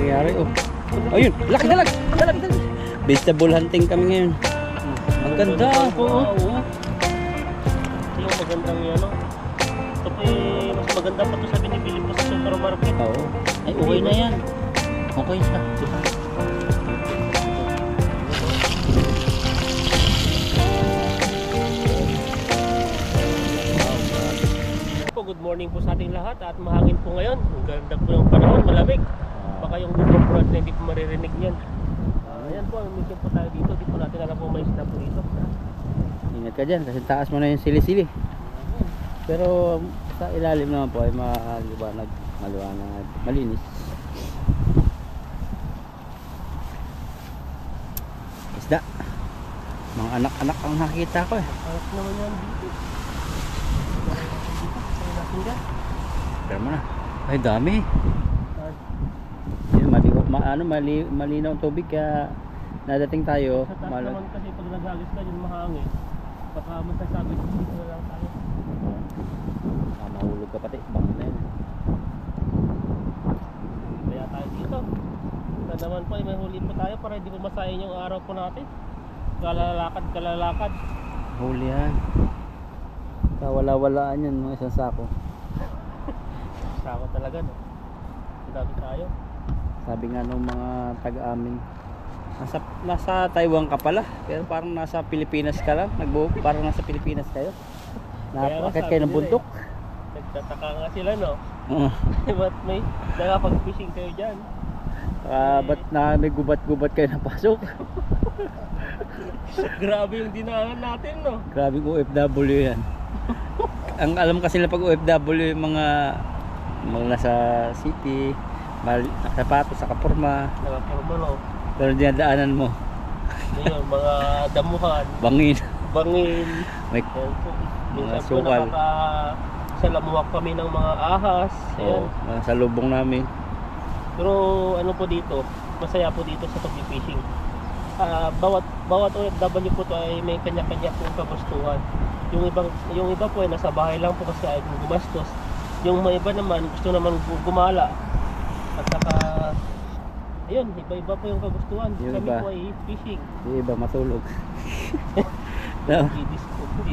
nangyayari oh. Ayun, laki na laki. Vegetable hunting kami ngayon. Ang ganda po. Ito yung magandang yan. Ito po mas maganda pa ito sa binibili po sa supermarket. Oo. Ay, okay na yan. Okay siya. Good morning po sa ating lahat at mahangin po ngayon. Ang ganda po yung panahon, malamig. Baka yung lupa po natin hindi po maririnig yan. Ayan po, mission po tayo dito. Di po natin alam po may isda po dito. Ingat ka dyan kasi taas mo na yung sili-sili. Pero sa ilalim naman po ay maliwanag, malinis. Isda. Mga anak-anak ang nakikita ko eh. Anak naman yan dito. Pero mo na. Ay dami. Yun, malinaw ang tubig kaya nadating tayo. Sa taas naman kasi pag naghagis ka yun mahangin. Baka masasabi dito na lang tayo. Mahulog ka pati. Bangin na yun. Kaya tayo dito. Ito naman po may huli po tayo para hindi po masayin yung araw po natin. Kalalakad. Huli yan. Wala-walaan yan mga isang sako. Sako talaga no. Dami tayo. Sabi nga nung mga taga-amin, nasa Taiwan ka pala, pero parang nasa Pilipinas ka lang. Parang nasa Pilipinas kayo. Nakakit kayo ng bundok. Nagtataka nga sila no. Ba't may nakapag-fishing kayo dyan? Ba't may gubat-gubat kayo na pasok? Grabe yung dinaanan natin no. Grabe yung OFW yan. Ang alam kasi nila pag OFW yung mga nasa city, nakasapatos, nakaporma. Nakaporma no. Pero dinadaanan mo. Ayun, mga damuhan. Bangin. May mga sukal. Salamuhak kami ng mga ahas. Ayan. Sa lubong namin. Pero ano po dito, masaya po dito sa pag-fishing. Bawat OFW po to ay may kanya-kanya pong kagustuhan. Yung iba po ay nasa bahay lang po kasi ay gumastos. Yung mga iba naman gusto naman gumala. At saka ayun, iba-iba po yung kagustuhan. Kami po ay fishing. Yung iba matulog.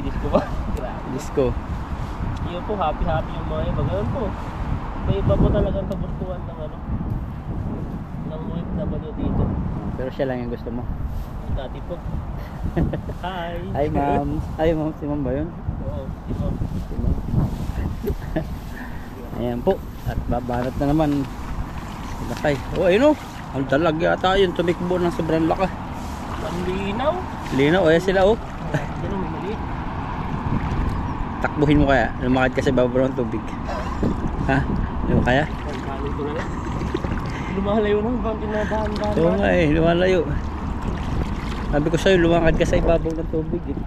Disco ba? Disco. Yun po, happy yung mga iba. Ganun po. May iba po talagang kagustuhan ng ng OFW dito. Pero siya lang yung gusto mo. Dati po. Hi. Hi ma'am. Hi ma'am. Si ma'am ba yun? Oo, si ma'am. Ayan po. At babanat na naman. Lakay. Ayun o. Ang dalag yata yun. Tumikbo ng sobrang laka. Ang linaw. Linaw. Ayan sila o. Ganun, may maliit. Takbuhin mo kaya. Lumakad kasi babaw ng tubig. Ha? Ano kaya? Pagkalit ko na lang. Lumalayo ng bang dinadahan-dahan. Oo nga eh. Lumalayo. Sabi ko sa'yo, lumakad ka sa ibabaw ng tubig eh.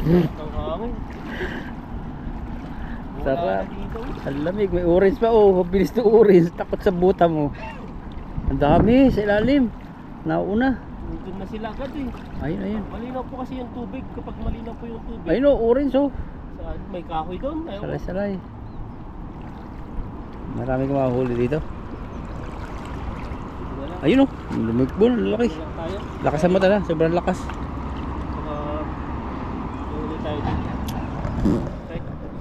Ang hangin. Sarap. Ang lamig. May orange pa oh. Bilis to orange. Takot sa buta mo. Ang dami sa ilalim. Nauna. Doon na sila agad eh. Ayun. Malinaw po kasi yung tubig. Kapag malinaw po yung tubig. Ayun oh. Orange oh. May kahoy doon. Salay-salay. Marami kang mahuli dito. Ayun oh. Lumigbo na. Laki. Lakas ang mata na. Sobrang lakas. Huli tayo dito.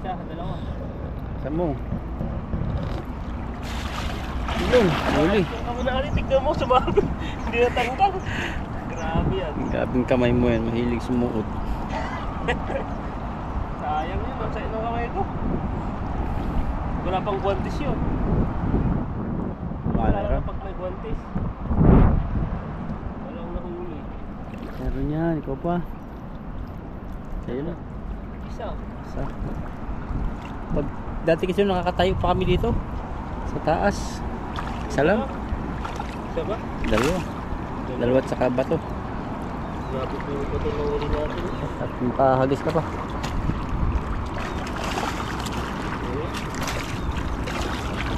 Isa, dalawa. Saan mo? Yun. Huli. Kamu na rin. Tignan mo. Sumabit. Hindi natanggal. Grabe yan. Gabing kamay mo yan. Mahilig sumuot. Sayang yun. Sa inong kamay ko. Wala pang guantes yun. Wala na pag may guantes. Walang nahuli. Meron yan. Ikaw pa. Sa'yo na. Isa. Pag dati kasi nakakatayo pa kami dito sa taas. Isa lang. Isa ba? Dalawa at saka bato. Grabe po yung bato na uli natin. At makahagis ka pa.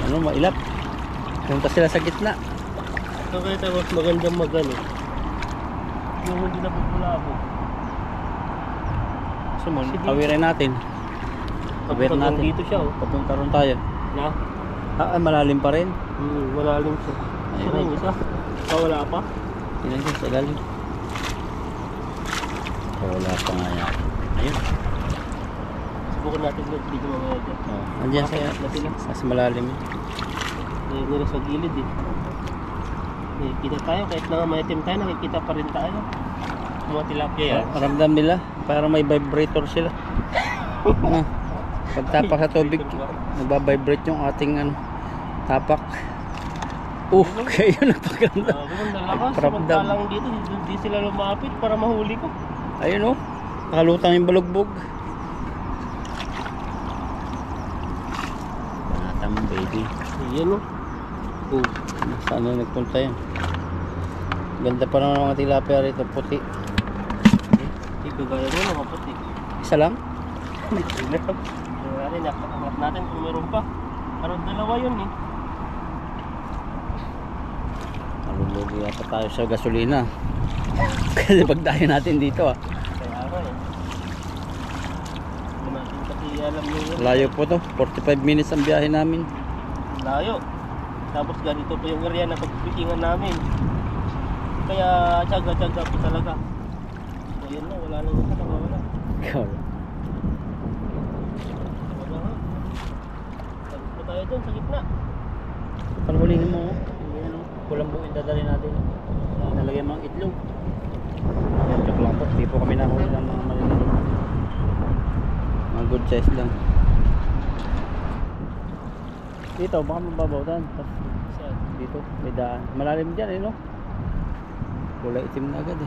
Ano, mailap. Punta sila sa gitna. Ito kaya tayo mas magandang magano. Yung hindi na bubulabo. Kawirin natin. Kawirin natin. Dito siya oh. Papunta ron tayo. Na? Malalim pa rin. Malalim siya. Ayun. Ano yung isa? Wala pa? Tingnan ko sa lalim. Wala pa nga yan. Ayun. Subukan natin yung video mamaya dyan. Andiyan sa malalim. Nila sa gilid eh. Kita tayo, kahit na may itim tayo, nakikita pa rin tayo. Mga tilapia yan. Ramdam nila, parang may vibrator sila. Pagtapak sa tubig, nagbabibrate yung ating tapak. Kayo nagpagramdam. Samantalang dito, hindi sila lumapit para mahuli ko. Ayun nakalutang yung balugbog. Panata mo baby. Ayan Saan na nagpunta yan? Ganda pa naman mga tilapia rito, puti. Hindi kagaya mo, mga puti. Isa lang? Napakangat natin kung meron pa. Parang dalawa yun eh. Malulugi yata tayo sa gasolina. Kasi pagdayo natin dito Kaya nga eh. Hindi natin kasi alam nyo. Layo po to, 45 minutes ang biyahe namin. Layo. Tapos ganito po yung area na pagpisingan namin. Kaya tsaga-tsaga po talaga. So yun na, wala nang isa, nakawala. Wala nga. Tapos po tayo dun sa gitna. Panhulihin mo kulang buong dadalhin natin. Nalagyan mga itlog. Joke lang po, hindi po kami nahuli ng mga maliliit. Mga good size lang. Dito, baka mababawtan. Dito, may daan. Malalim dyan no? Kulay itim na agad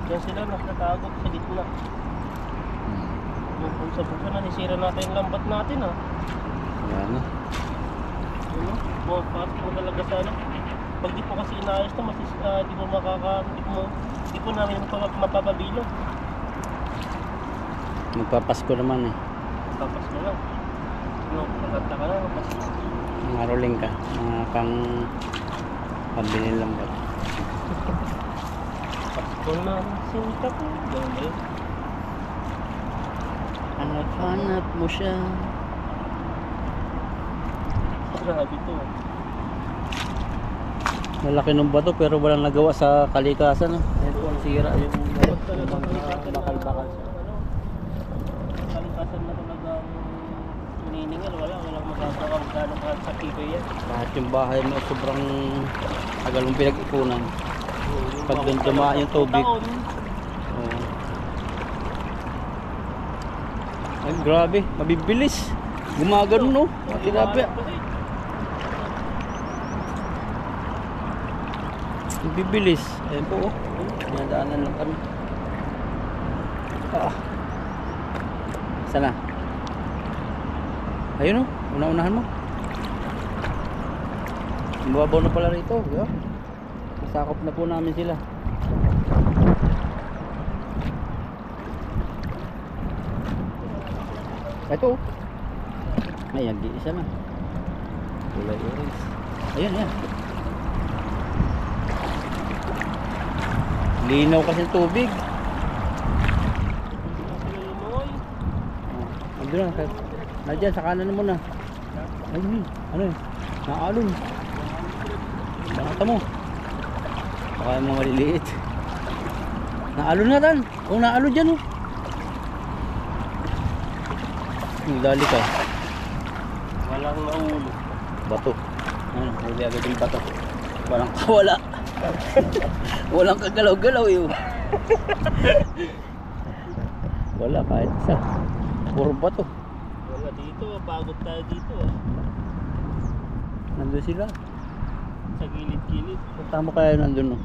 Diyan sila nakatago sa gitna. Yung kung sa buka na, nisira natin yung lambat natin Wala na. Ano? Parang mo talaga sa ano. Pag di po kasi inaayos to, di mo di po namin mapapabilog. Magpapasko naman Papas mo lang. No, maganda ka na, papas. Mga rolling ka. Mga pambili lang ba? Pasko na sinta po. Ganda yun. Hanap mo siya. Grabe to. Malaki ng bato pero walang nagawa sa kalikasan. Ayan po, ang sira yung bakal-bakal. Kalikasan na talagang maniningal. Walang magagawa gano'ng sa TV yan. Lahat yung bahay mo sobrang tagal mong pinag-ipunan. Pag doon dumaan yung tubig. Ay grabe, mabibilis. Gumagano no, tilapia. Mabibilis. Ayun po nadaanan lang kami. Sana. Ayun una-unahan mo. Mababaw na pala rito, sakop na po namin sila. Ito. Ay, nag-iisa na. Kulay orange. Ayan. Linaw kasi ang tubig. Andun na. Nadyan, sa kanan mo na. Ayun, ano yun? Naalon. Bakata mo. Baka yung mga maliliit. Naalon na dan. Naalon dyan Dali ka. Walang naulo. Bato. Huli agad yung bato. Walang kawala. Walang kagalaw-galaw Wala kahit isa. Puro bato. Wala dito, pagod tayo dito Nandun sila. Sa gilid-gilid. Tama kaya nandun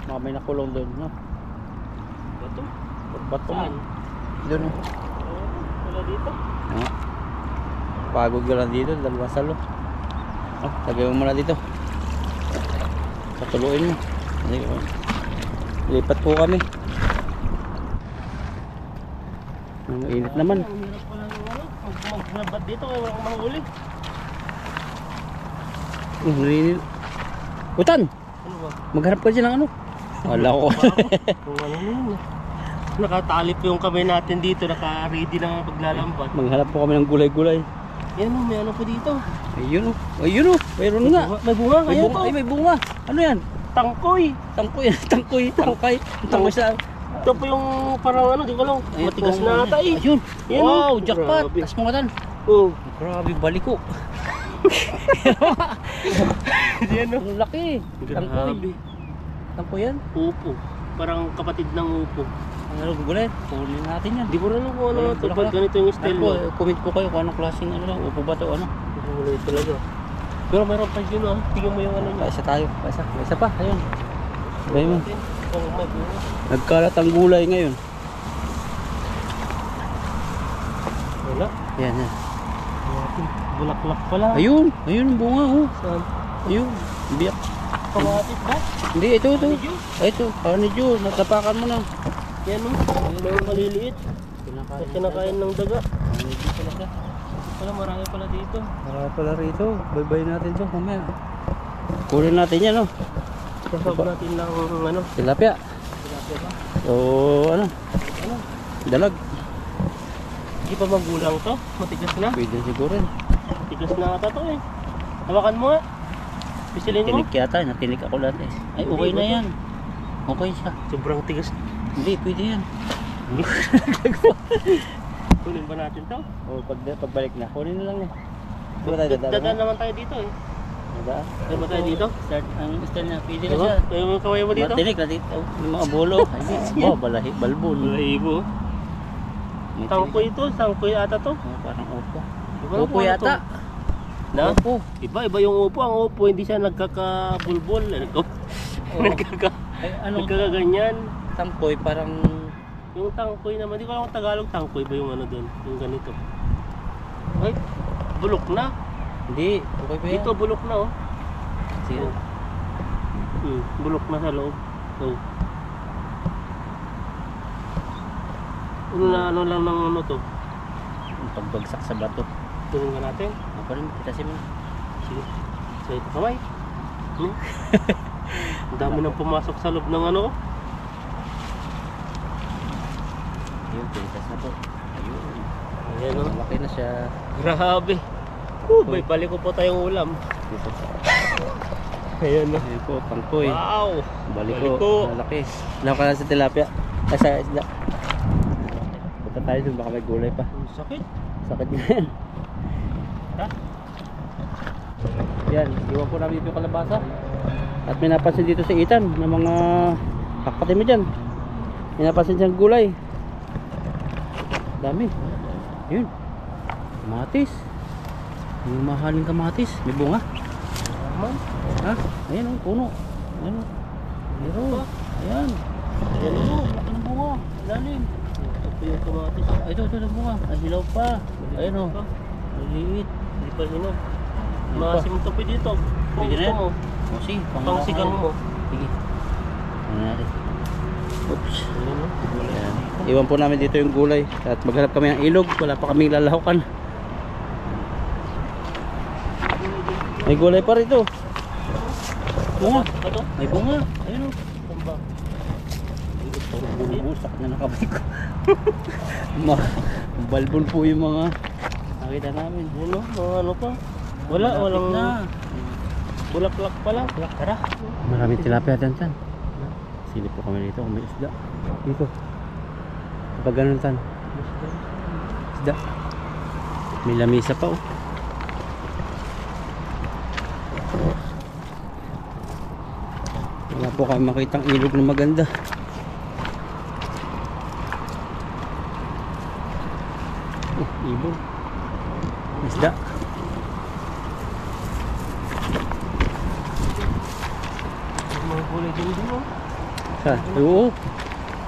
Mga may nakulong doon Bato? Bato Saan? Doon Wala dito? Pagod ka lang dito, dalawa salo. Tagay mo muna dito. Patuluin mo. Lipat po kami. Mainit naman. Ang hirap pala ng magbabat dito kaya wala akong mahuli. Naninil. Utan! Ano ba? Magharap ka dyan ng Wala ko. Kung ano yun Nakatalip yung kamay natin dito, naka-ready na paglalambat. Maghanap po kami ng gulay-gulay. Yan o, may ano po dito. Ayun oh. Ayun oh. Mayroon nga. May bunga, May ayan bunga. po. Ay, may bunga. Ano yan? Tangkoy. Tangkoy. Tangkoy. Tangkay. Tangkoy sa... Ito po yung parang ano, di ko lang. Ayun Matigas po, na ano. ata eh. Ayun. Yan, Wow, oh. jackpot. Grabe. Tas mga tan. Oh. Grabe, baliko. Yan o. Ang laki. Tangkoy. Grabe. Tangkoy yan. Upo. Parang kapatid ng upo. Ano, gugulit. Kunin natin yan. Di ko rin kung ano ito. Wala Pag ka. ganito yung style Ako, mo. comment po kayo kung anong klaseng ano lang. Upo ba to ano? Wala talaga. Pero mayroon pa yun ah. Tingnan mo yung ano niya. Isa tayo. Isa pa. Ayun. Sabay mo. Kung may bunga. Nagkalat ang gulay ngayon. Wala. Yan, yan. Bulaklak pala. Ayun. Ayun ang bunga oh. Saan? Ayun. Biyak. Kamatis ba? Hindi, ito. Honeydew? Ay, ito. Honeydew. Natapakan mo na. Yan o. Mayroon maliliit. Kinakain ng daga. Honeydew pala siya. Wala, marami pala dito. Marami pala rito. Bye-bye natin to. Mamaya. Kunin natin yan, oh. Kasab natin lang ano. Tilapia. Tilapia ba? O, ano? Dalag. Hindi pa magulang to. Matigas na. Pwede siguro rin. Matigas na ata to eh. Hawakan mo nga. Pisilin mo. Tinik yata. Natinik ako lahat eh. Ay, okay na yan. Okay siya. Sobrang tigas. Hindi, pwede yan. Kunin ba natin to? O, pagbalik na. Kunin na lang eh. Diba tayo dadaan? Dadaan naman tayo dito eh. Dadaan? Dadaan ba tayo dito? Start, ang start na. Pwede na Diba? siya. Yung kaway mo dito? Matinik na dito. Yung mga bolo. Ay, oh, balahi. Balbon. Laibo. May Tangkoy ito. Tangkoy ata to. Oh, parang upo. Diba? Upo Ano yata. to? Na? Upo. Iba yung upo. Ang upo hindi siya nagkakabulbol. Ay, ano? Nagkakaganyan. Tangkoy parang... Yung tangkoy naman, di ko alam kung Tagalog tangkoy ba yung ano doon, yung ganito. Ay, bulok na. Hindi. Okay pa yan. Dito bulok na oh. Sige. Bulok na sa loob. Oh. Ano lang ng ano to? Ang pagbagsak sa bato. Tingnan natin. Ako rin, pitasin mo. Sige. So ito kamay. Ang dami nang pumasok sa loob ng ano. Ayun, pinitas na po. Ayun. Ayan oh. Malaki na siya. Grabe. May balik ko po tayong ulam. Dito. Ayan oh. Ayun po, tangkoy. Wow. Baliko. Malaki. Law ka na sa tilapia. Ay, sa isda. Punta tayo dun, baka may gulay pa. Ang sakit. Sakit yan. Ha? Yan, iwan po namin dito yung kalabasa. At may napansin dito sa Itan ng mga kakpatid mo dyan. May napansin siyang gulay. Dami. Yun. Kamatis. Yung mahaling kamatis. May bunga. Naman. Ha? Ayan o, puno. Ayan o. Meron. Ayan. Ayan o, laki ng bunga. Lalim. Ito po yung kamatis. Ay, ito ng bunga. Ay, hilaw pa. Ayan o. Maliit. Hindi pa hinog. Ano pa? Maasim ito po dito. Kung Pwede na gusto yan. mo. O, sige. Pang sigang mo. Sige. Ano natin? Oops. Ayan, oh. Ayan. Iwan po namin dito yung gulay. At maghanap kami ng ilog. Wala pa kaming lalahukan. May gulay pa rito. Bunga. Ito? May bunga. Ayun o. Tumba. Bumusak na nakabay ko. Balbon po yung mga nakita namin. Ano? Mga ano pa? Wala. Malapit Walang na. bulaklak pala. Tara. Maraming tilapia dyan. Silip po kami dito kung may isda. Dito. Kapag ganun tan. Isda. May lamisa pa oh. Wala po kami makitang ilog na maganda. Ibon. Isda. Mga gulay din din oh. Ha, oo.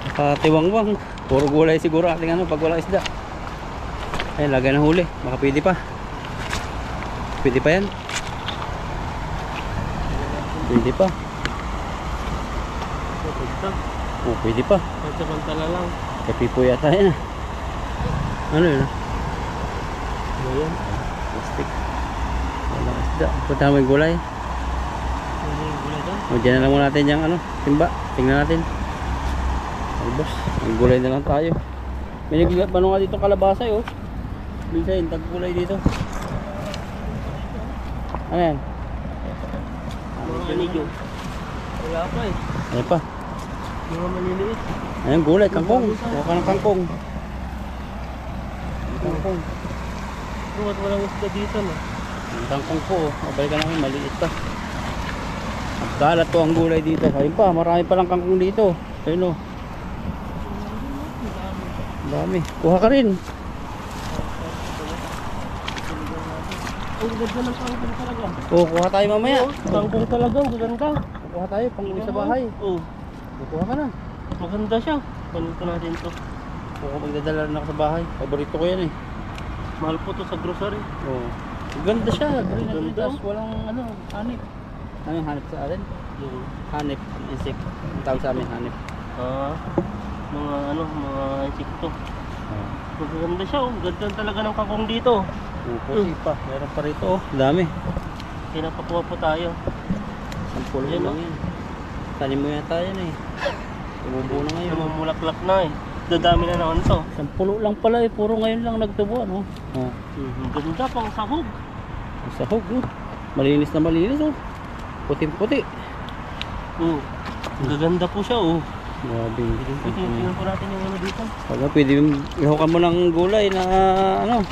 Nakatiwangwang. Puro gulay siguro ating ano pag wala isda. Ayun, lagay ng huli. Baka pwede pa. Pwede pa yan. Pwede pa. Ito. Oh, pwede pa. Pansamantala lang. Kapi po yata yan. Ano yun? Ano yan? Plastic. Wala isda. Punta mo yung gulay. Ano yung gulay doon? O, dyan na lang muna natin yung ano, timba. Tingnan natin. Albos. Ang gulay na lang tayo. May naglaban nga dito kalabasa eh oh. Minsan yung tag gulay dito. Ano yan? Mga anilyo. Wala pa eh. Ano pa? Mga maliliit. Ayan, gulay, kangkong. Kuha ka ng kangkong. Kangkong. Bakit walang isda dito no? Ang kangkong po, mabalik ka namin, maliit pa. Magkalat to ang gulay dito. Ayun pa, marami palang kangkong dito. Ayun o. Ang dami. Kuha ka rin. Ang ganda ng kangkong talaga. O, kuha tayo mamaya. Kangkong talaga, ang ganda. Kuha tayo, pang uwi sa bahay. Oo. Kuha ka na. Maganda siya. Panin ko natin to. Kuha magdadala na ako sa bahay. Paborito ko yan eh. Mahal po to sa grocery. Oo. Ang ganda siya. Green na Ganda. green. Walang ano, hanip. Ano yung hanip sa atin? Yung, Hanip. Insect. Ang tawag sa amin, hanip. mga ano, mga insekto. Oo. Maganda siya. Oh. Ganda talaga ng kangkong dito. Puputi pa. Meron pa rito oh. Dami. Pinapakuha po tayo. Sampul Ayan, lang oh. yan. Tanim mo yata yan eh. Tumubo na ngayon. Namumulaklak na eh. Dadami na naman to. Sampulo lang pala eh. Puro ngayon lang nagtubo ano. Oh. Ganda pang sahog. Ang sahog oh. Malinis na malinis oh. Puting-puti. Gaganda po siya oh. Grabe. Tingnan po natin yung ano dito. Pag pwede ihaw mo ng gulay na ano.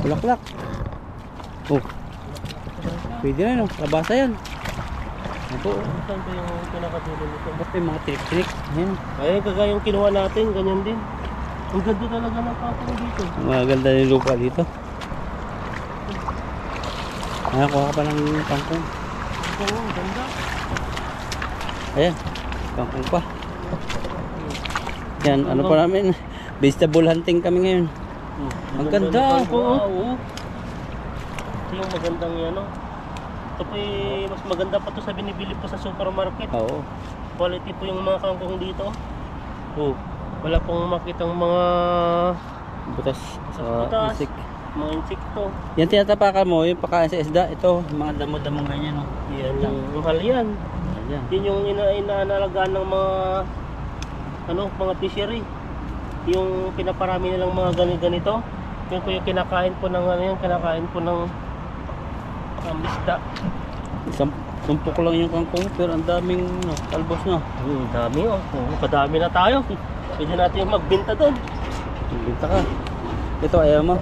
Bulaklak. Oh. Pwede na no. Labasa yan. Ito oh. Saan ba yung pinakadulo nito? Ba't yung mga tirik-tirik? Ayan. Ay, kagaya yung kinuha natin, ganyan din. Ang ganda talaga ng kangkong dito. Maganda yung lupa dito. Ayan, kuha ka pa ng kangkong. Oo, ang ganda. Ayan, kangkong pa. Yan, ano pa namin? Vegetable hunting kami ngayon. Ang ganda. Oo. Ito yung magandang ano. Ito po mas maganda pa to sa binibili po sa supermarket. Oo. Quality po yung mga kangkong dito. Wala pong makitang mga Butas. butas, Insik. mga insekto. Yan tinatapakan mo, yung pakain sa isda. Ito, mga damo-damo ganyan. Oh. Yan yung mahal yan. Ayan. Yun yung inaalagaan ng mga mga fishery. Yung pinaparami nilang mga ganito. Yun po yung kinakain po ng kinakain po ng isda. Sumpok lang yung kangkong, pero ang daming talbos na. Dami oh. Kadami na tayo. Pwede natin magbenta doon. Binta ka. Ito, ayaw mo.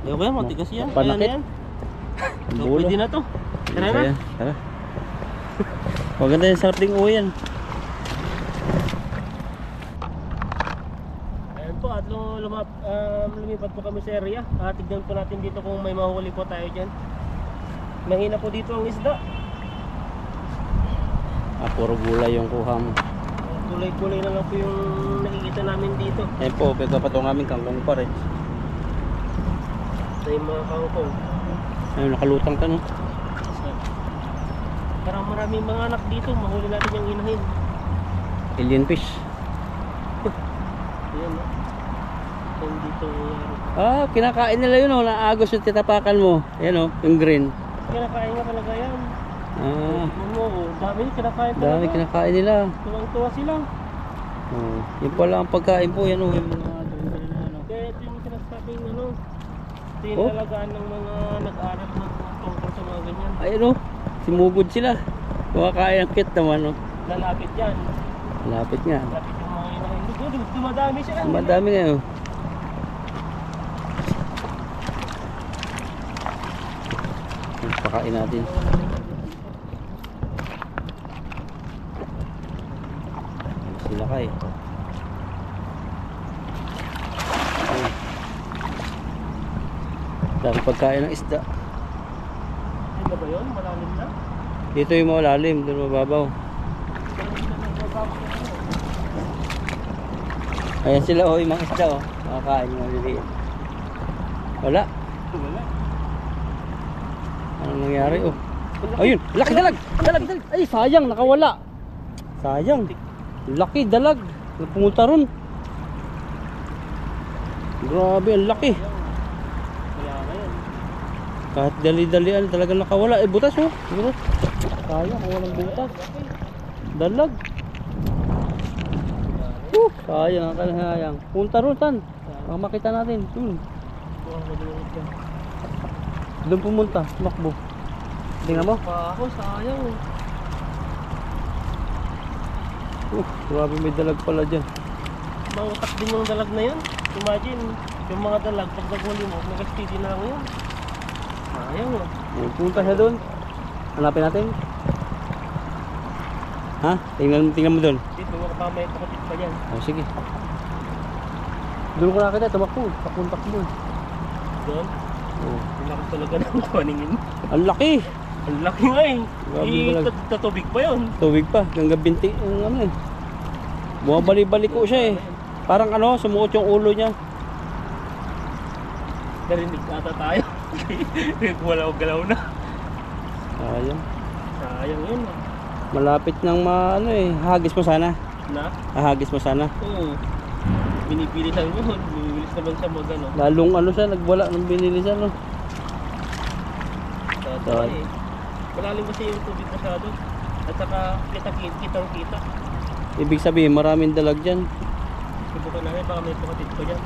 Ayaw ko yan, matigas yan. Panakit. Ayan, Ang so, bulo. pwede na to. Tara na. Ayan, tara. Maganda yung sarap ding uwi yan. Ayan po, at lumipat po kami sa area. Tignan po natin dito kung may mahuli po tayo dyan. Mahina po dito ang isda. Puro gulay yung kuha mo. Kulay-kulay na lang po yung nakikita namin dito. Ayan po, pagkapatong namin kangkong pa rin. Sa yung mga kangkong. Ayun, nakalutang ka no. Parang maraming mga anak dito. Mahuli natin yung inahin. Alien fish. Ayan o. Ayan dito. Kinakain nila yun naagos yung titapakan mo. Ayan yung green. Kinakain nga talaga yan. Dami kinakain talaga. Dami kinakain nila. Tuwang-tuwa sila. Yun pala ang pagkain po yan yung mga dumi na Kaya ito yung sinasabing ito yung nalagaan ng mga nag-aaral ng tungkol sa mga ganyan. Ayun simugod sila. Kumakain ang cute naman Lalapit yan. Lapit nga. Lalapit yung mga inahin. Dumadami siya. Madami nga pakain natin. Sila kay. Dami pagkain ng isda. Ano ba yun? Malalim na? Dito yung malalim, doon mababaw. Ayan sila yung mga isda makakain yung maliliit. Wala. Anong nangyari Ayun, laki dalag. Ay sayang, nakawala. Sayang. Laki dalag. Pumunta ron. Grabe, ang laki. Kahit dali-dalian talagang nakawala. Butas butas. Sayang, walang butas. Dalag. Sayang. Punta ron, tan. Baka makita natin. Doon pumunta, tumakbo. Tingnan mo. Pa ako, sayang. Grabe may dalag pala dyan. Mautak din yung dalag na yun. Imagine, yung mga dalag, pag naghuli mo, nag-steady na lang yun. Sayang oh. Pumunta siya doon. Hanapin natin. Ha? Tingnan mo doon. Dito, baka may pakatid pa dyan. Oh, sige. Doon ko nakita, tumakbo. Pakuntak mo. Doon? Oh. Ang laki talaga ng paningin. Ang laki! Ang laki nga eh. Grabe dalag. Tatubig pa yun. Tubig pa, hanggang binti, ano eh. Bumabalik-balik ko siya eh. Parang ano, sumuot yung ulo niya. Narinig ata tayo. Wala akong galaw na. Sayang. Sayang yun. Malapit nang ano eh. Hagis mo sana. Na? Hagis mo sana. Oo. Binibilisan mo. Binibilis naman siya mag ano. Lalong ano siya, nagwala ng binilisan no. Tatawa eh. Malalim kasi yung tubig masyado. At saka kitang kita. Ibig sabihin, maraming dalag dyan. Subukan namin, baka may pakatid pa dyan.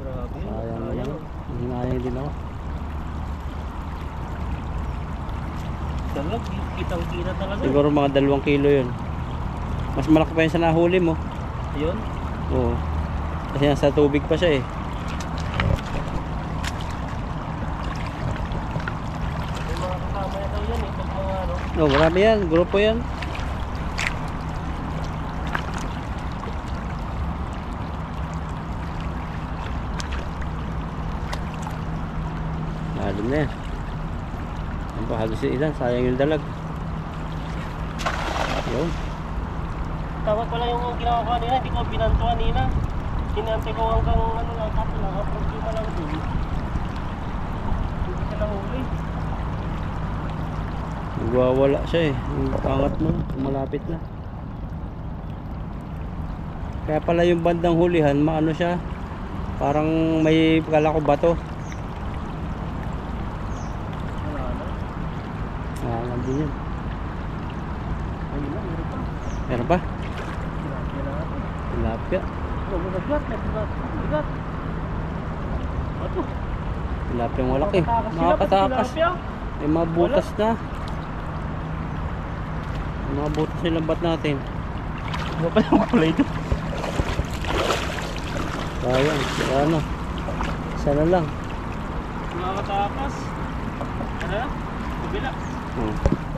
Grabe yun. Sayang naman. Hinayang din ako. Dalag, kitang kita talaga. Siguro mga 2 kilo yun. Mas malaki pa yun sa nahuli mo. Ayun. Oo. Kasi nasa tubig pa siya eh. May mga kasama na daw yan eh. Pag mga ano. Oh, marami yan. Grupo yan. Lalim na yan. Ang bahagis yung ilan. Sayang yung dalag. Yun. Tama pala yung ginawa ko kanina. Hindi ko binanto kanina. Hinantay ko hanggang ano lang. Kapo lang. Kapag di pa lang dun. Hindi ka lang huli. Nagwawala siya eh. Yung pangat mo. Malapit na. Kaya pala yung bandang hulihan. Maano siya. Parang may kala ko bato. Wala na. Nandun yun. Ayun na. Meron pa. Meron pa? Tilapia na natin. Tilapia. Oh, magasgat. Magasgat. Ato. Tilapia yung malaki. Makatakas sila, Makakatakas. tilapia. May mga butas na. May mga butas yung lambat natin. Ano pa yung kulay doon? Sayang. Ano? Isa na lang. Makatakas. Ano na? Kabila.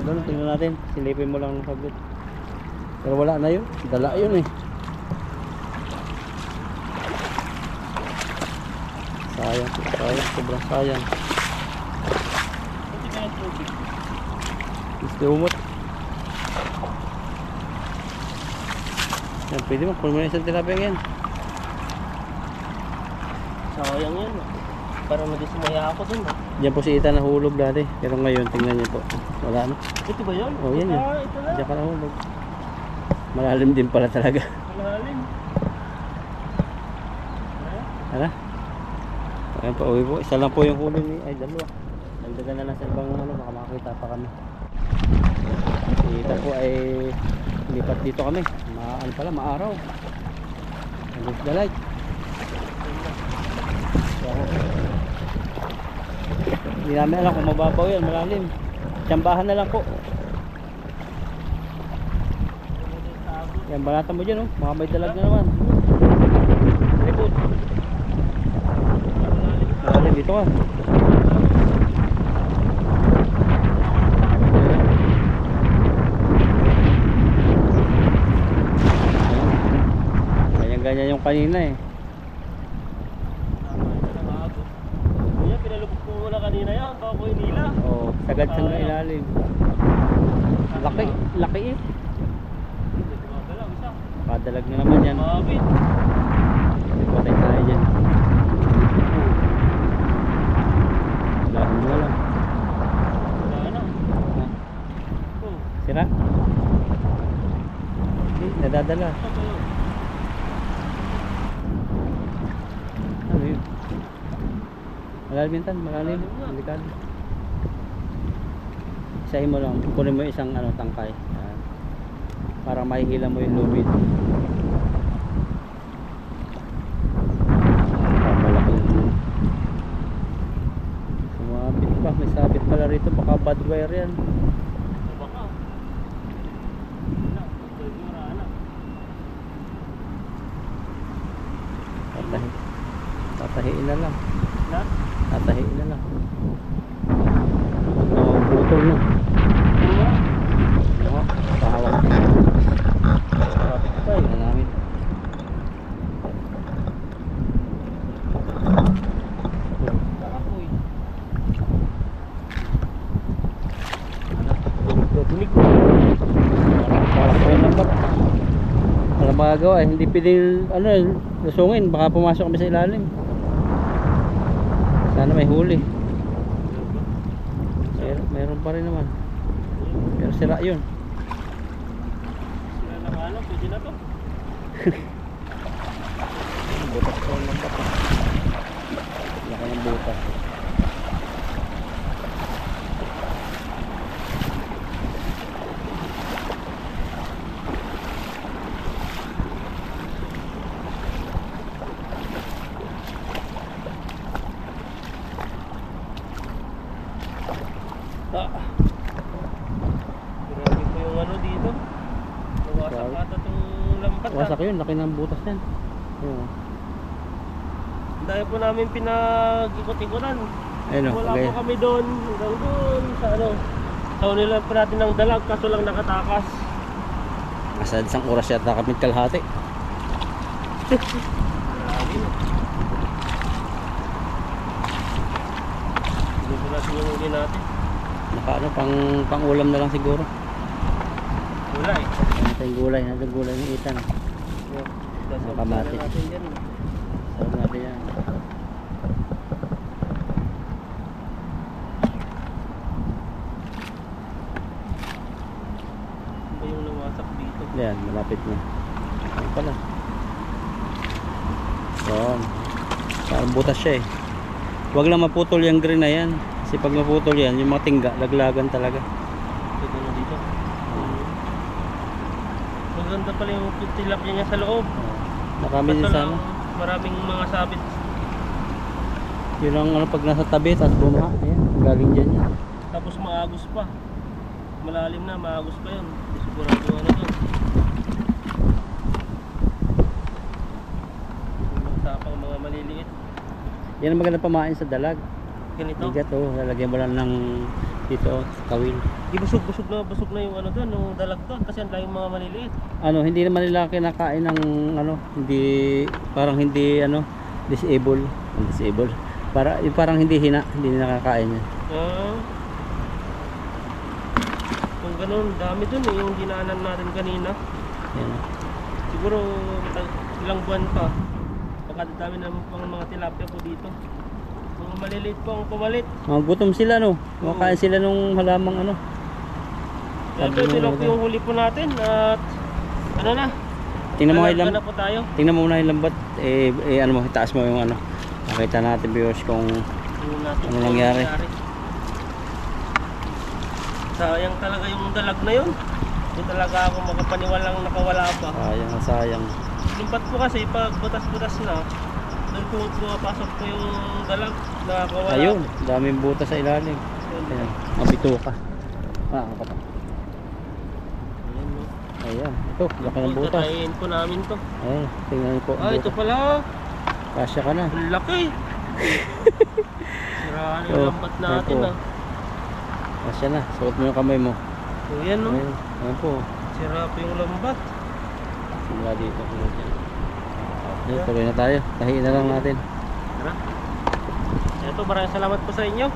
Doon, tingnan natin. Silipin mo lang ng saglit. Pero wala na yun. Dala yun eh. Sayang. Sayang. Sobrang sayang. Hindi ka yung tubig. Gusto umot. Yan, pwede mo. Kunin mo na isang tilapia yan. Sayang yan. Parang nadismaya ako dun. Diyan po si Ita nahulog dati. Pero ngayon, tingnan niyo po. Wala na. Ito ba yun? Oh, yan yun. Ah, ito na. Diyan ka nahulog. Malalim din pala talaga. Malalim. Hala. Ayan po, uwi po. Isa lang po yung huli ni. Ay, 2. Nagdagan na lang sa ibang ano. Baka makakita pa kami. Si Ita po ay lipat dito kami. Ano pala, maaraw. Against the light. Hindi namin alam kung mababaw yan, malalim. Tsambahan na lang po. Yan, balatan mo dyan oh. Mga may dalag na naman. Likod. Malalim dito ka. Ganyan yung kanina eh. Kuya, pinalubog ko muna kanina yan. Baka ko hinila. Oo, sagad sa ilalim. Laki, laki eh. Hindi ko magalaw. Isa. Padalag na naman yan. Mabit. Patay tayo dyan. Lahat mo lang. Wala na. Sira? Hindi, nadadala. Ano yun? Malalim yan tan, malalim. Delikado. Isahin mo lang, kunin mo isang ano, tangkay. Para mahihila mo yung lubid. Malaki yung may sabit pala rito, baka bad wire yan. Baka. Wala, wala. Tatahiin na lang. Na? Tatahiin na lang. Putol na. Oo, pahawak. Traffic pa eh. Ito namin. Kakapoy. Dunig ko. Para po yung lambat. Wala magagawa eh. Hindi pwedeng lusungin. Baka pumasok kami sa ilalim. Sana may huli. Meron pa rin naman. Pero sira yun. Sila na ano, pwede na to. Butas po yung lambat. Laki ng butas. Grabe po yung ano dito. Nawasak Grabe. ata itong lambat. Wasak yun. Laki ng butas yan. Ayun. Dahil po namin pinag-ikot-ikotan. Ayun o. Wala po kami doon. Hanggang doon sa ano. Sa nila pa natin ng dalag kaso lang nakatakas. Nasa isang oras yata kami kalahati. Grabe. Hindi po natin yung huli natin. Pang ulam na lang siguro. Wala eh. Ito yung gulay. Ito yung gulay ng itan. Kamatis. Natin dyan. Sarap natin yan. Ano ba yung nawasak dito? Yan, malapit na. Ano pala? Yan. Parang butas siya eh. Huwag lang maputol yung green na yan. Kasi pag maputol yan, yung mga tingga, laglagan talaga. Ito na dito. Maganda pala yung tilapia niya sa loob. Nakami din Kaso sana. lang, maraming mga sabit. Yun ang ano, pag nasa tabi, tapos bumaha. Ayan, galing dyan yan. Tapos maagos pa. Malalim na, maagos pa yun. Hindi sigurado ano doon. Magsapang mga maliliit. Yan ang maganda pamain sa dalag. Ganito. Bigat oh, lalagyan mo lang ng dito, kawil. Busog na yung ano doon, yung dalag doon. Kasi ang daming mga maliliit. Ano, hindi naman nila kinakain ng ano, hindi, parang hindi ano, disable. Parang hindi hina, hindi nila nakakain yan. Kung ganun, dami doon eh, yung dinaanan natin kanina. Yan. Siguro ilang buwan pa. Baka dami naman pang mga tilapia po dito. Mga maliliit po ang pumalit. Mga gutom sila no. Kumakain sila nung halamang ano. Kaya ito lang po yung huli po natin at ano na. Tingnan mo Alam ilang. na po tayo. Tingnan mo muna yung lambat. Ano mo, itaas mo yung ano. Makita natin viewers kung ano nangyari. Sayang talaga yung dalag na yun. Hindi talaga ako makapaniwalang nakawala pa. Sayang. Lumpat po kasi pag butas-butas na, doon po pumapasok po yung dalag na nakawala. Ayun, daming butas sa ilalim. Ayan, mabito ka. Ako pa. Ayan, no. Ayan, ito, laki ng butas. Tatayin po namin to. Ayan, tingnan po. Ito pala. Kasya ka na. Ang laki. Sirahan yung Oh, lambat natin ayan po. Kasya na, suot mo yung kamay mo. Ayan no. Ayan po. Sira po yung lambat. Simula dito. Ayan, tuloy na tayo. Tahiin na lang natin. Tara. Ito, maraming salamat po sa inyo.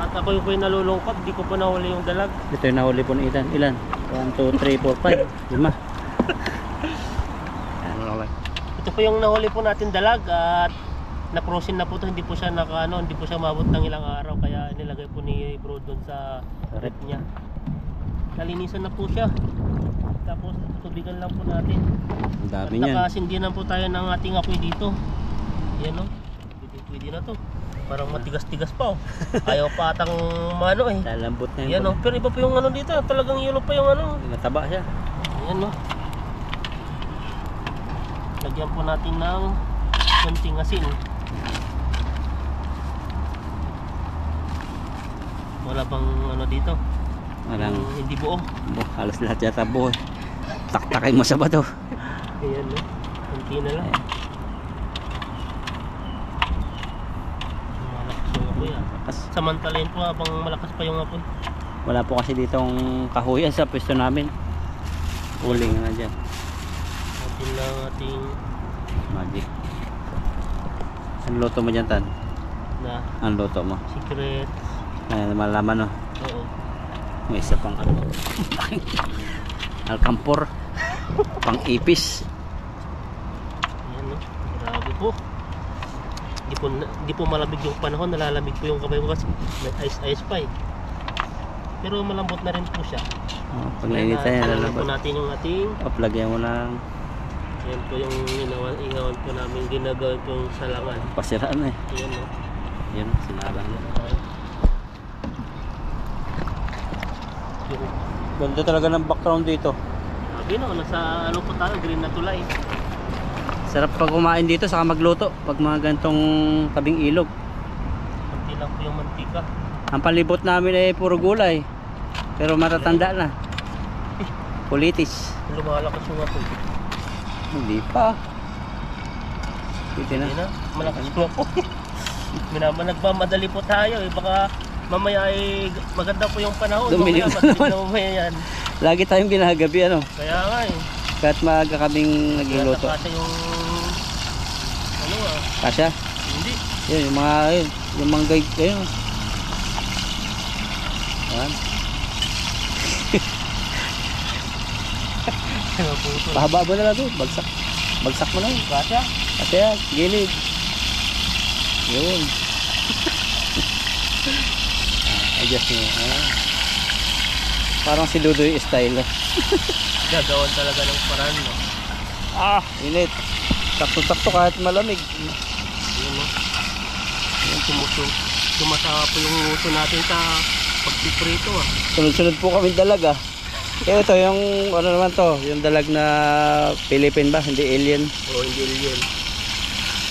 At ako yung nalulungkot, di ko po nahuli yung dalag. Ito yung nahuli po ni Ethan. Ilan? 1, 2, 3, 4, 5 5. Ito po yung nahuli po natin dalag at na-frozen na po ito. Hindi po siya hindi po siya mabot ng ilang araw kaya nilagay po ni bro doon sa rep niya. Nalinisan na po siya. Tapos tubigan lang po natin. Ang dami At niyan. nakasindihan po tayo ng ating apoy dito. Yan o. Pwede na to. Parang matigas-tigas pa oh. Ayaw pa atang mano eh. Lalambot na Yan yun. o. Pero iba po yung ano dito. Talagang yellow pa yung ano. Nataba siya. Yan o. Lagyan po natin ng konting asin. Wala bang ano dito? Walang, Hindi buo. halos lahat yata buo. Taktakin mo sa bato. Ayan no. Kunti na lang. Malakas yung apoy ah. Samantalain po habang malakas pa yung apoy. Wala po kasi ditong kahuyan sa pwesto namin. Uling na dyan. Atin lang ating Magic. Ang luto mo dyan, Tan? na Ang luto mo? secret. Ayan, malaman, no? Oo. May isa pang ano. Alcampor. Pang ipis. Ayan no. Grabe po. Hindi po malamig yung panahon. Nalalamig po yung kamay ko kasi may ice pa eh. Pero malambot na rin po siya. Oh, pag nainitan yan, Talagyan po lalabas. natin yung ating Lagyan mo lang. yan po yung ingawan po namin ginagawin po yung salangan. Pasiraan eh. Ayan no. Yan, sinalang yan. Yung Ganda talaga ng background dito. sabi no, nasa ano po tayo, green na tulay. Sarap pag kumain dito, saka magluto. Pag mga gantong tabing ilog. Kunti lang po yung mantika. Ang palibot namin ay puro gulay. Pero matatanda na. Pulitis. Lumalakas yung apoy. Hindi pa. Pwede na. Hindi na, malakas yung apoy. Nagmamadali po tayo eh. Baka mamaya ay maganda po yung panahon. Dumilim Mamaya na madilim naman. na mamaya yan. Lagi tayong ginagabi ano. Kaya nga eh. Kahit maaga kaming nagluluto. Kaya kasi yung ano ah. Kasya? Hindi. Yun, yung mga yun. Yung mga guide kayo. Ayan. Putol. Pahaba mo na lang doon. Bagsak. Bagsak mo na yun. Kasya? Kasi yan, gilid. Yun. Adjust mo. Ayan. Parang si Dudoy style. Gagawan talaga ng paraan no. Ah, init. Sakto-sakto kahit malamig. Yun no. Yan tumatama po yung uso natin sa pagpiprito ah. Sunod-sunod po kami dalaga. Eh ito yung ano naman to, yung dalag na Philippine ba, hindi alien. O hindi alien.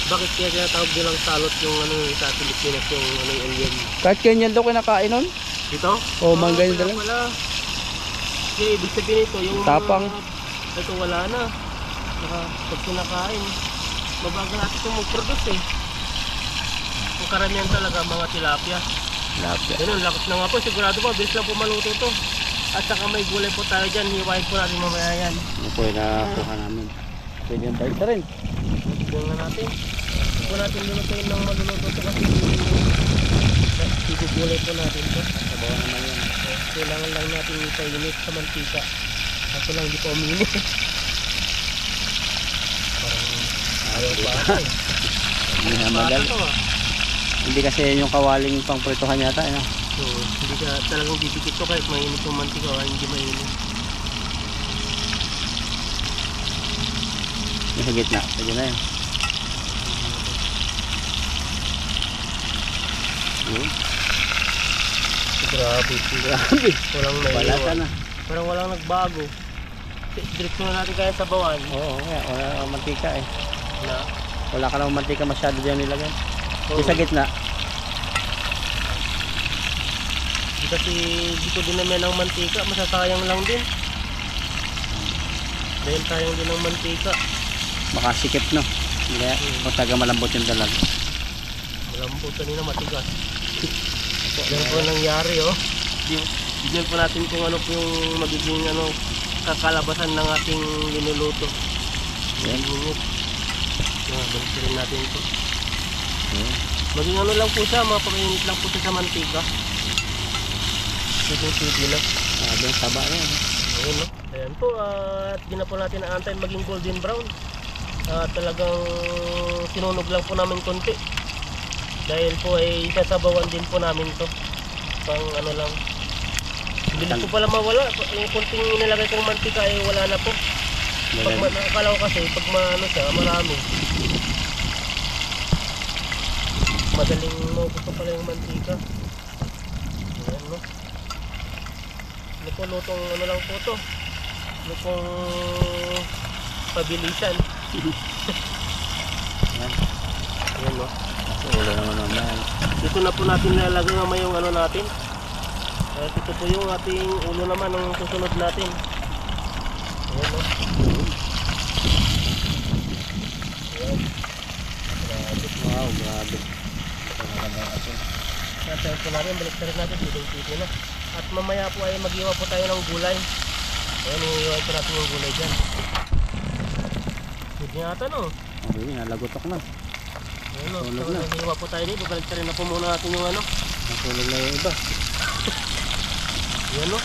Bakit kaya tinatawag nilang salot yung ano sa Pilipinas yung ano yung alien? Kahit ganyan daw kinakain nun. Dito? Oo, mga ganyan kaya dalag. pala. Kaya ibig sabihin ito yung Tapang. ito wala na. Saka pag kinakain, mabagal natin itong mag-produce eh. Ang karamihan talaga mga tilapia. Tilapia. Ganun, lakas na nga po. Sigurado po, bilis lang po maluto to. At saka may gulay po tayo dyan. Hiwain po natin mamaya yan. Ano po yung nakuha namin. Pwede yung balik na rin. Tignan nga natin. Huwag po natin lulutuin ng maluluto to kasi igugulay po natin to. Sabawan naman yan. Kailangan lang natin ipainit sa mantika. Kaso lang hindi pa uminit. Parang ayaw pa ata eh. Hindi na Bata magal. to ah. Hindi kasi yan yung kawaling pang prituhan yata. Ano? So, hindi ka talagang didikit to kahit mainit yung mantika o hindi mainit. Yung sa gitna. Pwede na yan. Yun. Grabe. Grabe. Walang Balata naiiwan. na. Parang walang nagbago. Diretso na natin kaya sa bawan. Oo, kaya wala kang mantika eh. Na, Wala ka lang mantika masyado dyan nilagay. Oo. Yung sa gitna. Kasi dito din naman ang mantika, masasayang lang din. Dahil sayang din ang mantika. Makasikip no. Kaya kung taga malambot yung dalag. Malambot kanina matigas. Yan po nangyari oh. Bigyan po natin kung ano po yung magiging ano, kakalabasan ng ating linuluto. Yan. Balik rin natin ito. Yan. Maging ano lang po siya, mapainit lang po siya sa mantika. Sige na. Doon taba na yan. Ayun, no? Ayan po, at di na po natin naantayin maging golden brown. Talagang sinunog lang po namin konti. Dahil po ay sasabawan din po namin to. Pang ano lang. Bilis po pala mawala. Yung konting inilagay kong mantika ay wala na po. Pag nakakalaw kasi, pag ano siya, marami. Madaling maubos pa pala yung mantika. Ayan, no? Ano po, lutong ano lang po to. Lutong pabilisan. Yan. Ayan, no? Ulo naman naman. Dito na po natin nilalagay naman yung ano natin. At ito po yung ating ulo naman ng susunod natin. Ayan, no? Ayan. Grabe. Wow, grabe. Nasayin po natin, balik na rin natin, piling-pili na. At mamaya po ay mag-iwa po tayo ng gulay. Ayan, iiwan po natin yung gulay dyan. Hindi yata, no? Okay, nalagotok na. Ayan, no? Tulog So, na. mag-iwa po tayo dito, balik na rin na po muna natin yung ano. Natulog na yung iba. Ayan, no?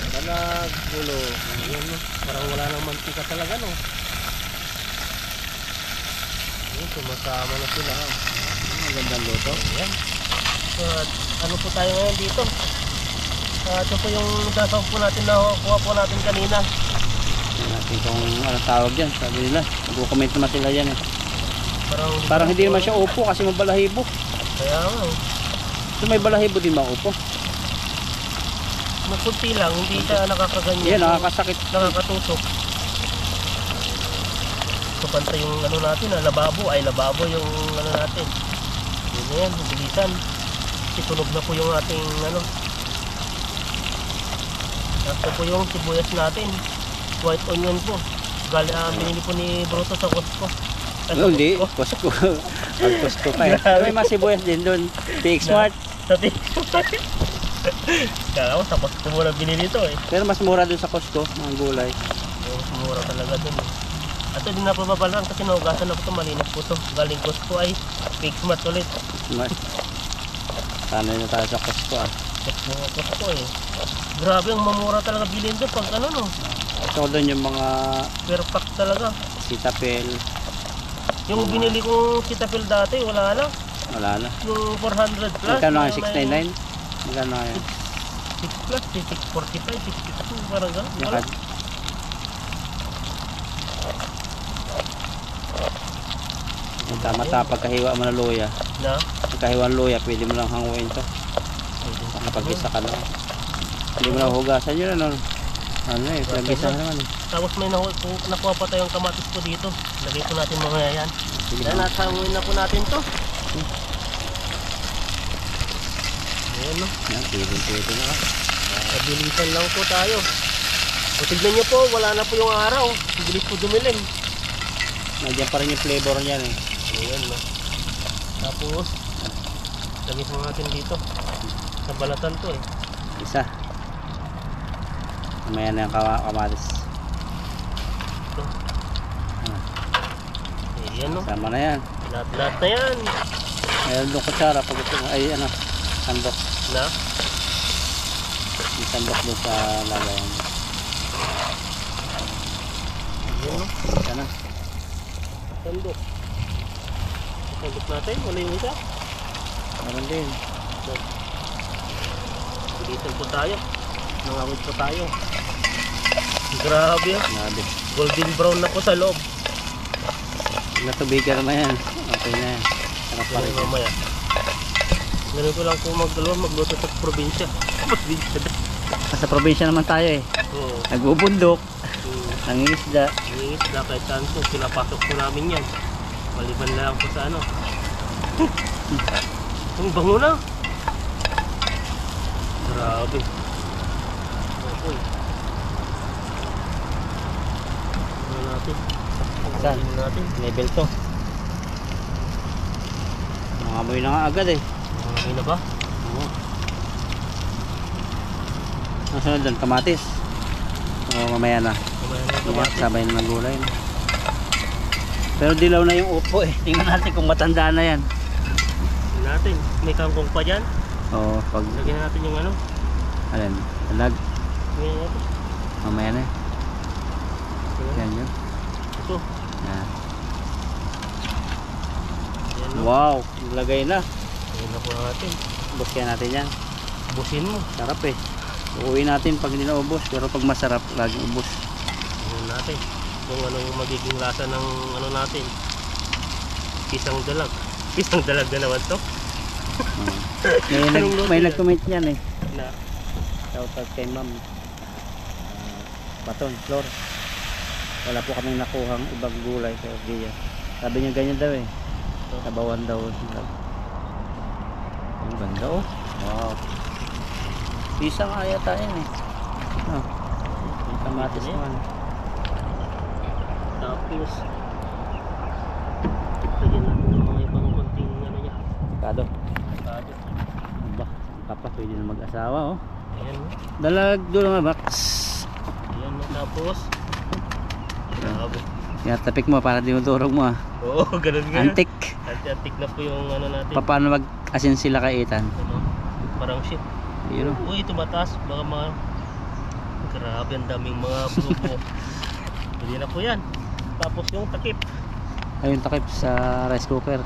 Dalag, gulo. Ayan, no? Parang wala nang mantika talaga, no? Ayan, sumasama na sila. Ang gandang luto. Ayan. So, ano po tayo ngayon dito? Ito po yung dasang po natin na kuha po natin kanina. Tingnan natin kung anong tawag dyan. Sabi nila, mag-comment naman sila dyan eh. Parang hindi naman siya upo kasi may balahibo. Kaya nga eh. So may balahibo din ba upo? Makunti lang, hindi siya nakakaganyan. Yan, nakakasakit. Nakakatusok. So pantay yung ano natin, lababo. Ay lababo yung ano natin. Yun na yan, bilisan. Itunog na po yung ating ano. Ito po yung sibuyas natin. White onion po. Binili po ni Bruto sa Costco. No, hindi. Costco. Costco pa eh. May masibuyas din doon. PX Smart. Sa TikTok. Kala ko sa Costco mo lang binili ito eh. Pero mas mura doon sa Costco, mga gulay. Mura talaga dun eh. At hindi na po mabalang kasi naugasan na po ito. Malinis po ito. Galing Costco ay PX Smart ulit. Smart. Sana na tayo sa Costco ah. Costco eh. Grabe ang mamura talaga bilhin doon pag ano no. So doon yung mga Per pack talaga. sitapel. Yung binili kong Cetaphil dati wala na. Wala na. Yung 400 plus. Magkano nga? wala na 699? Magkano nga yan? 6 plus, 645, 662, parang gano'n. Yung Wala. kad- Yung tama-tama pagkahiwa mo ng luya. Na? Pagkahiwa ng luya, pwede mo lang hanguin to. Kapag isa ka lang. Hindi mo lang hugasan yun ano. Ano eh, pinag-isa naman eh. Tapos may nakuha pa tayong kamatis po dito. Lagay po natin mga yan. Sige Yan, na. natanguin na po natin to. Ayan no. Yan, pwede na. Kabilisan lang po tayo. O tignan nyo po, wala na po yung araw. Bilis po dumilim. Nandiyan pa rin yung flavor niyan eh. Ayan no. Tapos, lagay po natin dito. Sa balatan to eh. Isa. Mamaya na yung kamatis. Ito. Ayan no. Sama na yan. Lahat-lahat na yan. Mayroon doon kutsara pag gusto mo. Ay ano, sandok. Na? Yung sandok doon sa lagayan. Ayan no. Isa na. Sandok. Sandok natin. Wala yung isa. Meron din. Bilisan po tayo. Nangawid po tayo. Grabe ah. Grabe. Golden brown na po sa loob. Natubigan naman yan. Okay na yan. Sarap pa rin. Mamaya. Ganun ko lang po magluto sa probinsya. Probinsya na. Sa probinsya naman tayo eh. Oo. Nag-ubundok. Nangingisda. Isda kahit saan po. Pinapasok po namin yan. Maliban na lang po sa ano. Ang bango na. Grabe. Okay. Ano natin? Saan? Ano natin? Level to. Nangamoy na nga agad eh. Okay na ba? Oo. Ang sunod doon, kamatis. Oo, mamaya na. Kumaya na ito Mamaya, sabay na ng gulay. Pero dilaw na yung upo eh. Tingnan natin kung matanda na yan. natin. May kangkong pa dyan. Oo, pag Lagyan natin yung ano. alin, alag. Lagyan natin. Mamaya na. Yan yun. Ito. Yan. Ayan no. Wow, lagay na. Ayan na po natin. Ubus kaya natin yan. Busin mo. Sarap eh. Uuwi natin pag hindi na ubos. Pero pag masarap, laging ubos. Ayan natin. Kung ano yung magiging lasa ng ano natin. Pisang dalag. Pisang dalag na naman to. May, may nag-comment yan eh. Na. Shoutout kay ma'am. Baton, Flor. Wala po kaming nakuhang ibang gulay sa Gia. Sabi niya ganyan daw eh. Kabawan daw. Ang ganda oh. Wow. Pisa nga yata yan eh. Oh. May kamatis Pisa na naman. Tapos lagyan natin ng mga ibang konting ano niya. Kado. Kado. Aba, papa pwede na mag-asawa oh. Ayan. Dalag doon nga Max. Ayan. Tapos grabe. Tinatapik mo para dinudurog mo ah. Oo, ganun nga. Antik. Antik na po yung ano natin. Paano mag-asin sila kay Ethan? Ano? Parang shit. Yun oh. Uy, tumataas. Baka mga grabe, ang daming mga grupo. Hindi na po yan. Tapos yung takip. Ayun takip sa rice cooker.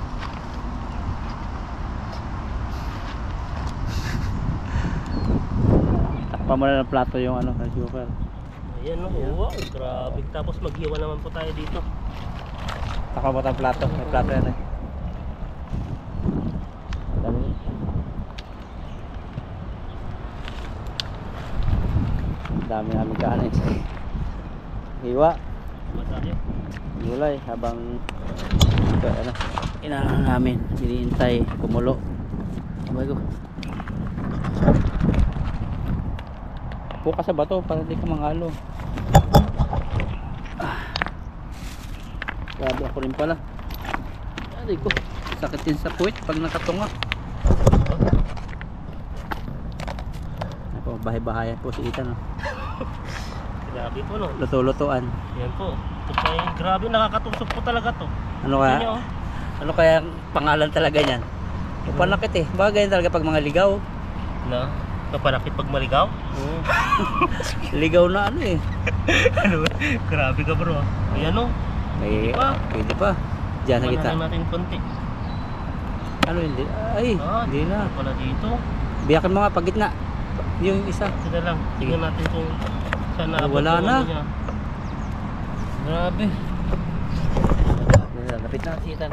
Takpan mo na ng plato yung ano, rice cooker. Ayan no, wow, grabe. Tapos maghiwa naman po tayo dito. Takpan mo ng plato. May plato yan eh. Dami. Dami namin kanin. Hiwa. Diba tayo? Gulay habang ano, inaano namin, hinihintay kumulo. Oh my God. Bukas sa bato para hindi ka mangalo. Grabe ako rin pala. Aray ko, sakit din sa puwit pag nakatunga. Ako, bahay-bahayan po si Ethan. Grabe po no. Luto-lutuan. Yan po. Ito pa yung grabe, nakakatusok po talaga to. Ano Tingnan kaya? nyo, oh. Ano kaya ang pangalan talaga niyan? Panakit eh. Bagay talaga pag mga ligaw. Na? Kapanakit pag maligaw? Oo. Ligaw na ano eh. Ano? Grabe ka bro. Ayan o. May, Pwede pa. pwede pa. Diyan na kita. Manahin natin konti. Ano hindi? Ay, hindi na. Ano pala dito? Biyakin mo nga pag gitna. Yung isa. Ito na lang. Tingnan natin kung saan Ay, naabot wala yung na. ano niya. Grabe. Lapit na si Ethan.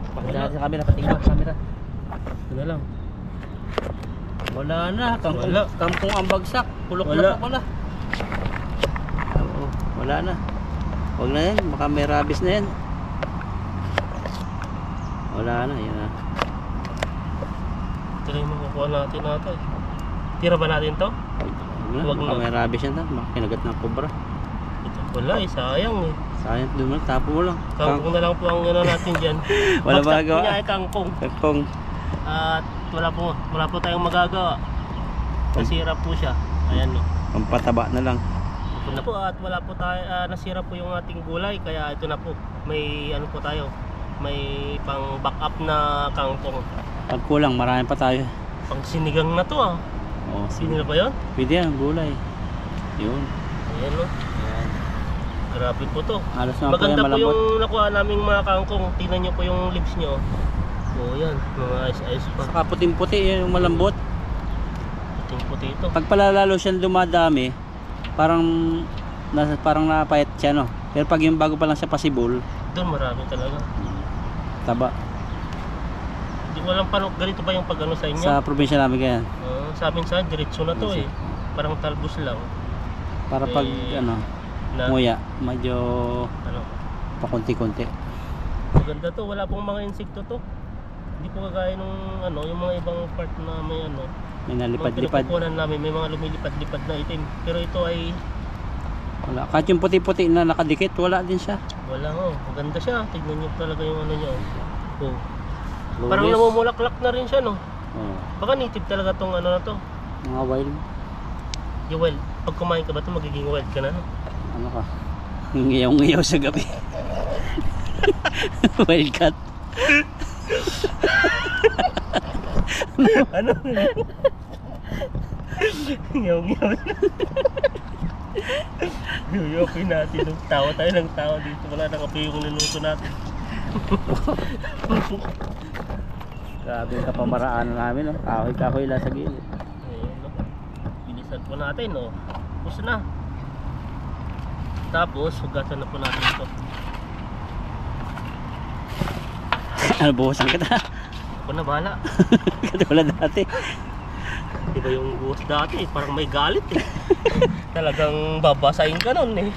Pakita natin sa camera. Patingin mo sa camera. Ito na lang. Wala na. Kangkong, Wala. kangkong ang bagsak. Pulok Wala. na pa pala. Oo, wala na. Huwag na yan. Baka may rabies na yan. Wala na. Yan na. Ito na yung makukuha natin natin. Tira ba natin to? Huwag na. Huwag Baka na. may rabies yan. Baka kinagat ng kobra. Ito wala eh. Sayang eh. Sayang. Doon mo. Tapo mo lang. Kangkong na lang po ang ano natin dyan. Wala Bagsak magagawa. niya ay kangkong. Kangkong. At wala po tayong magagawa. Nasira po siya. Ayan no. Pampataba na lang. Ito na po at wala po tayo nasira po yung ating gulay kaya ito na po. May ano po tayo. May pang backup na kangkong. Pag kulang, marami pa tayo. Pang sinigang na to ah. Oo. Sinigang ba 'yon? Pwede yan, gulay. Yun. Ayan no. Ayan. Grabe po to. Halos naman po yan Maganda po malambot. yung nakuha naming mga kangkong. Tingnan nyo po yung lips nyo. Oo yan. Mga ayos-ayos pa. Saka puting-puti yung malambot. Puting-puti ito. Pag pala lalo siyang dumadami, parang napayat siya no. Pero pag yung bago pa lang siya pasibol, Doon marami talaga. taba. Hindi ko alam paano ganito ba yung pag ano sa inyo. Sa probinsya namin kaya. Sa amin sa diretso na to Yes, eh. Parang talbos lang. Para pag Eh, ano, Na, nguya, medyo ano, pakunti-kunti. maganda to. Wala pong mga insekto to. Hindi po kagaya nung ano, yung mga ibang part na may ano. May Mga nalipad-lipad. pinagkukunan namin, may mga lumilipad-lipad na itim. Pero ito ay Wala. Kahit yung puti-puti na nakadikit, wala din siya. wala oh. Maganda siya. Tignan nyo talaga yung ano niya. Oh. Parang Lumis. namumulaklak na rin siya no. Oo. Baka native talaga tong ano na to. Mga wild. Yung wild. Pag kumain ka ba ito magiging wild ka na no? Ano ka? Ngiyaw-ngiyaw sa gabi. Wild cat. Ano? Ngiyaw-ngiyaw. Ngiyaw-ngiyaw natin. Tawa tayo ng tawa dito. Wala nang apoy yung niluto natin. Grabe yung kapamaraan namin. No? Kahoy-kahoy lang sa gilid. Ayun no. Bilisan po natin no. Tapos na. Tapos, hugatan na po natin ito. Ano, buhusan kita? Ako na bahala. Katulad dati. Diba yung buhos dati, parang may galit eh. Talagang babasahin ka nun eh.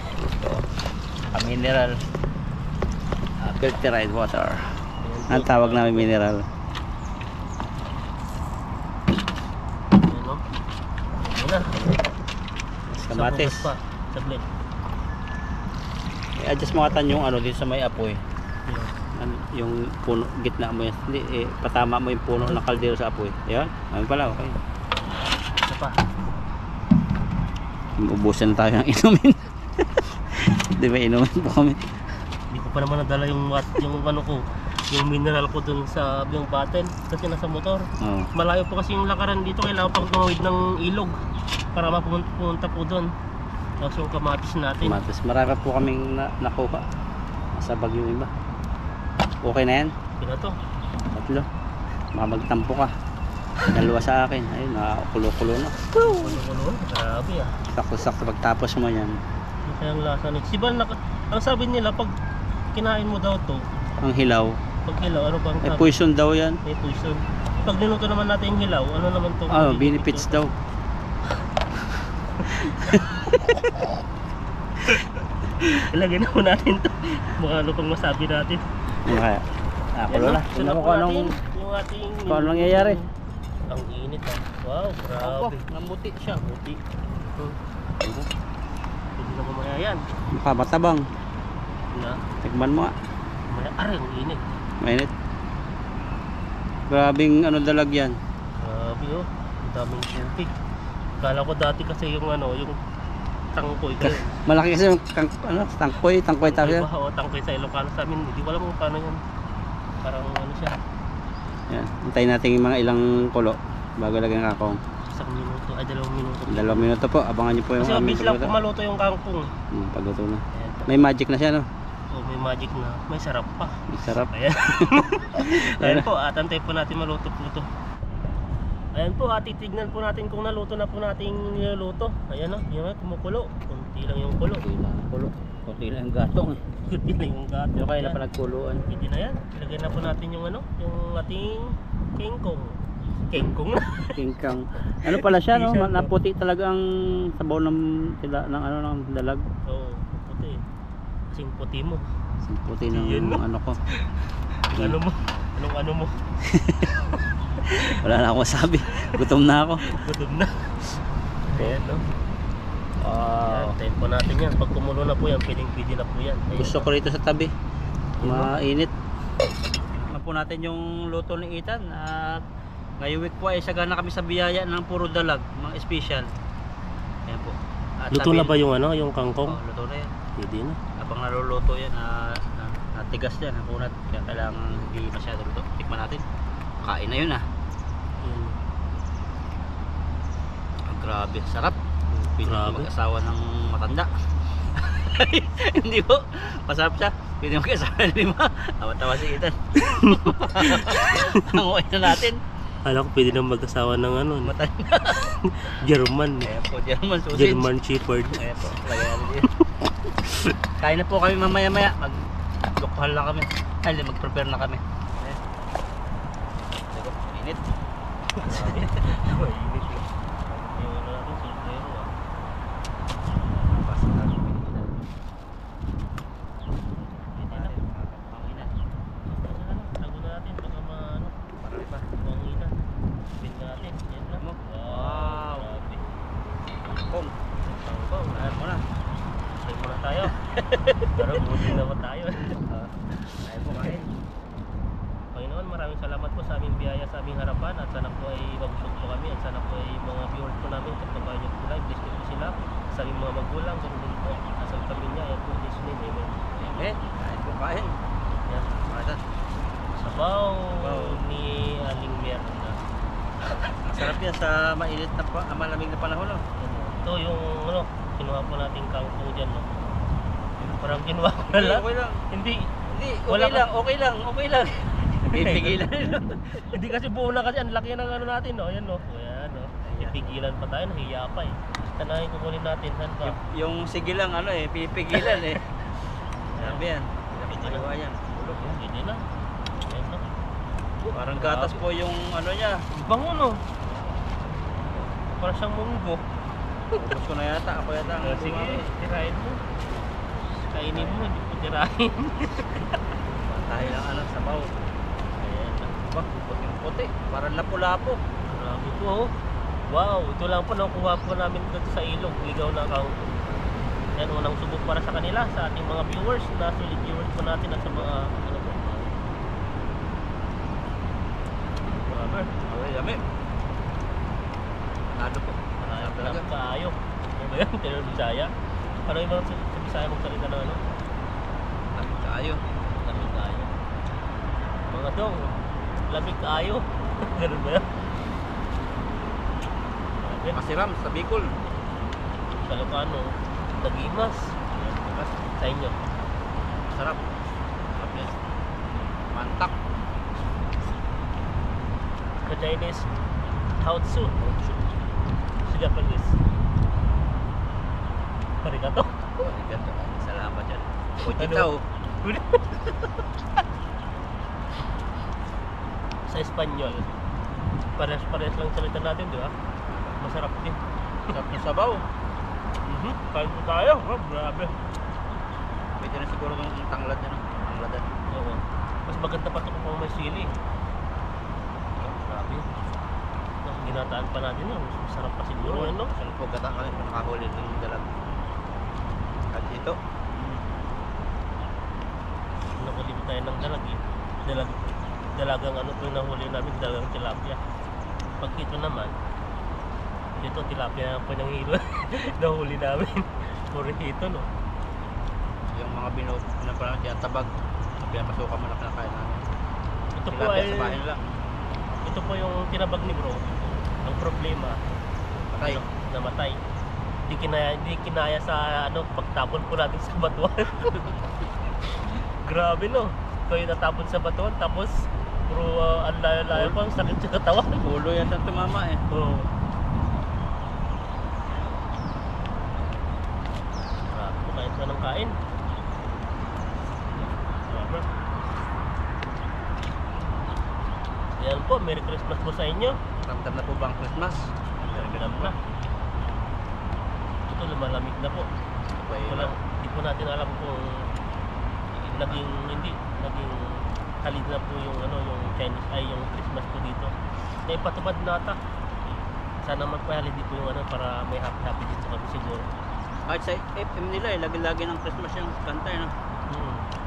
Mineral. Filtered water. Ang tawag namin mineral. Ayan, no? na. Kamatis. Sa bukas pa. Saglit. I-adjust mo katan yung ano dito sa may apoy. Yun. Yung puno, gitna mo yan. Hindi, patama mo yung puno ng kaldero sa apoy. Yan. Ayun pala, okay. Isa pa. Ubusan na tayo ng inumin. Di ba inumin po kami? Hindi ko pa naman nadala yung ano ko, yung mineral ko dun sa yung bottle kasi nasa motor. Oo. Malayo po kasi yung lakaran dito, kailangan pang tumawid ng ilog para mapupunta po dun. Tapos yung kamatis natin. Kamatis. Marami po kaming nakuha. Sa bagyo iba. Okay na yan? Yun na to. Tatlo. Magtampo ka. Dalawa sa akin. Ayun, nakakulo-kulo na. Kulo-kulo. Grabe ah. Sakto-sakto pagtapos mo yan. Ito yung lasa nito. Siba, ang sabi nila pag kinain mo daw to, Ang hilaw. pag hilaw, ano bang Ay, sabi? poison daw yan. May poison. Pag niluto naman natin yung hilaw, ano naman to? Benefits daw. Ilagay na po natin to. Baka ano pang masabi natin. Ano kaya? Kulo na. Tingnan mo kung anong... yung ating... Kung anong nangyayari. Ang init ah. Wow, grabe. namuti siya. Buti. Hindi na mamaya yan. Mukha matabang. Na, Tikman mo nga. mamaya aray, ang init. Mainit. Grabing ano dalag yan. Grabe oh. Ang daming tubig. Kala ko dati kasi yung ano, yung tangkoy kayo. Malaki kasi yung tangkoy tawag yan. O tangkoy sa Ilocano sa amin. Hindi ko alam kung paano yan. Parang ano siya. Yan. Hintayin natin yung mga ilang kulo bago lagyan ng kakong. Isang minuto, ay 2 minuto. 2 minuto po. Abangan niyo po yung Kasi mabilis lang pagluto. pumaluto yung kangkong. Pagluto na. Ayan. May magic na siya, no? Oh, may magic na. May sarap pa. Sarap. Ayan. Ayan po, atantay po natin maluto po ito. Ayan po, titignan po natin kung naluto na po natin niluluto. Ayan o, yun kumukulo. Kunti lang yung kulo. Kunti lang yung gatong. Kunti lang yung gato. Yung kaya na panagkuluan. Hindi na yan. Ilagay na po natin yung ano, yung ating kengkong. Kengkong na. Kingkang. Ano pala siya, no? T-shirt, no? Naputi talaga ang sabaw ng dalag. Oo, puti. Kasing puti mo. Puti ng Yun, no? ano ko. Ano mo? Anong ano mo? Wala na akong masabi. Gutom na ako. Gutom na. Ayan no. Wow. Tayin po natin yan. Pag kumulo na po yan, pwedeng-pwede na po yan. Ayan. Gusto ko rito sa tabi. Mainit. Tingnan po natin yung luto ni Ethan. At ngayong week po ay sagana kami sa biyaya ng puro dalag, mga special. Ayan po. At Luto na ba yung ano, yung kangkong? Luto na yan. Pwede na. Habang naluluto yan, natigas yan, nakunat. Kaya kailangan hindi masyado luto. Tikman natin. Kain na yun Grabe, sarap. Pwede Grabe. mag-asawa ng matanda. Hindi po, masarap siya. Pwede mag-asawa ng 5. Tawa-tawa si Ethan. Nanguhay na natin. Alam ko pwede na mag-asawa ng ano, Matanda. German. Ayan po, German sausage. German Shepherd. Ayan po, lagyan natin. Kain na po kami mamaya-maya. Mag-lokal na kami. Ay, mag-prepare na kami. Ayan. Init. Mainit lang. Yung ano natin, sombrero ah. Pwede na. Tago na natin, baka maano. Marami pa. Pangina. Pin natin. Yan lang. Wow. Grabe. Kong. Tangbaw. Ayan mo na. Stay muna tayo. Pero buti naman tayo. Ayan po kain. Panginoon, maraming salamat po sa aming biyaya sa aming harapan at sana po ay mabusog po kami at sana po ay mga viewers po namin pagpapahin niyo po live. Bless niyo po sila sa aming mga magulang, ganun din po sa aming pamilya. Ayan po, Jesus name, amen. Amen. Kain po kain. Ayan. Mata. Sabaw Sabaw. ni Aling Merna. Masarap yan sa mainit na malamig na panahon. No? Ito yung ano, kinuha po nating kangkong dyan. No? Parang kinuha ko na lang. Okay lang. Hindi. Hindi, Wala okay lang. Pipigilan. Hindi kasi buo na kasi ang laki ng ano natin, no? Ayan, no? Ayan, no? Ipigilan pa tayo, nahiya pa eh. Tanahin kukunin natin, saan ba? Yung sige lang pipigilan Sabi yan. Pinapagawa yan. Hindi na. Ayan, no? Parang gatas po yung ano niya. Bango, no? Parang siyang munggo. Ubus ko na yata. Ako yata ang Sige, tirahin mo. Kainin mo, hindi po tirahin. Tayo lang sabaw. Ayan, no? Puting puti. Parang lapu-lapo. Marami po, oh. Wow, ito lang po nakuha po namin dito sa ilog. Ligaw na kangkong. Yan, unang subok para sa kanila, sa ating mga viewers, na solid viewers po natin at sa mga ano po. Grabe. Okay, dami. Nado po. Marami talaga kaayo. Ano ba yan? Tinanong Bisaya. Ano yung mga sa Bisaya mong salita na ano? Lamig kaayo. Lamig kaayo. Mga dong, lamig kaayo. Ganun ba yan? Grabe. Masiram sa Bicol. Sa Ilocano, Dagimas. Diba? Sa inyo. Sarap. Sarap yan. Mantak. Sa Chinese, Haotsu. Sa Japanese, Arigato. Arigato. Salamat yan. Kujitaw. Sa Espanyol, pares-pares lang salita natin, di ba? Masarap din. Sarap na sabaw. Kain po tayo. Oh, grabe. Pwede na siguro ng tanglad yan. Tangladan. Oo. Mas maganda pa ito kung may sili. Oh, grabe. Ang ginataan pa natin yun. Masarap pa siguro yun, no? Saan po gata kami kung nakahuli ng dalag. At ito. Nakuli po tayo ng dalag eh. Dalagang ano po yung nahuli namin, dalagang tilapia. Pag ito naman, dito tilapia na po ng hilo. Nahuli namin. Puro hito, no? Yung mga binot na parang tabag. Pinapasukan mo na kinakain namin. Ito po Tilapia ay, sa bahin lang. ito po yung tinabag ni bro. Ang problema, Patay. ano, namatay. Hindi kinaya sa ano, pagtapon po natin sa batuan. Grabe, no? Kayo natapon sa batuan, tapos puro ang layo-layo pa, ang sakit sa katawan. Ulo yan ang tumama eh. Oo. Grabe po, kain pa ng kain. Grabe. Yan po, Merry Christmas po sa inyo. Ramdam na po ba ang Christmas? Ramdam na. Ito, lumalamig na po. Wala, hindi po natin alam kung naging halid na po yung ano, yung Chinese ay yung Christmas po dito. Naipatupad nata. Sana man po halid po yung ano para may happy din sa kami siguro. Kahit sa FM nila eh, lagi-lagi ng Christmas yung kanta eh, no?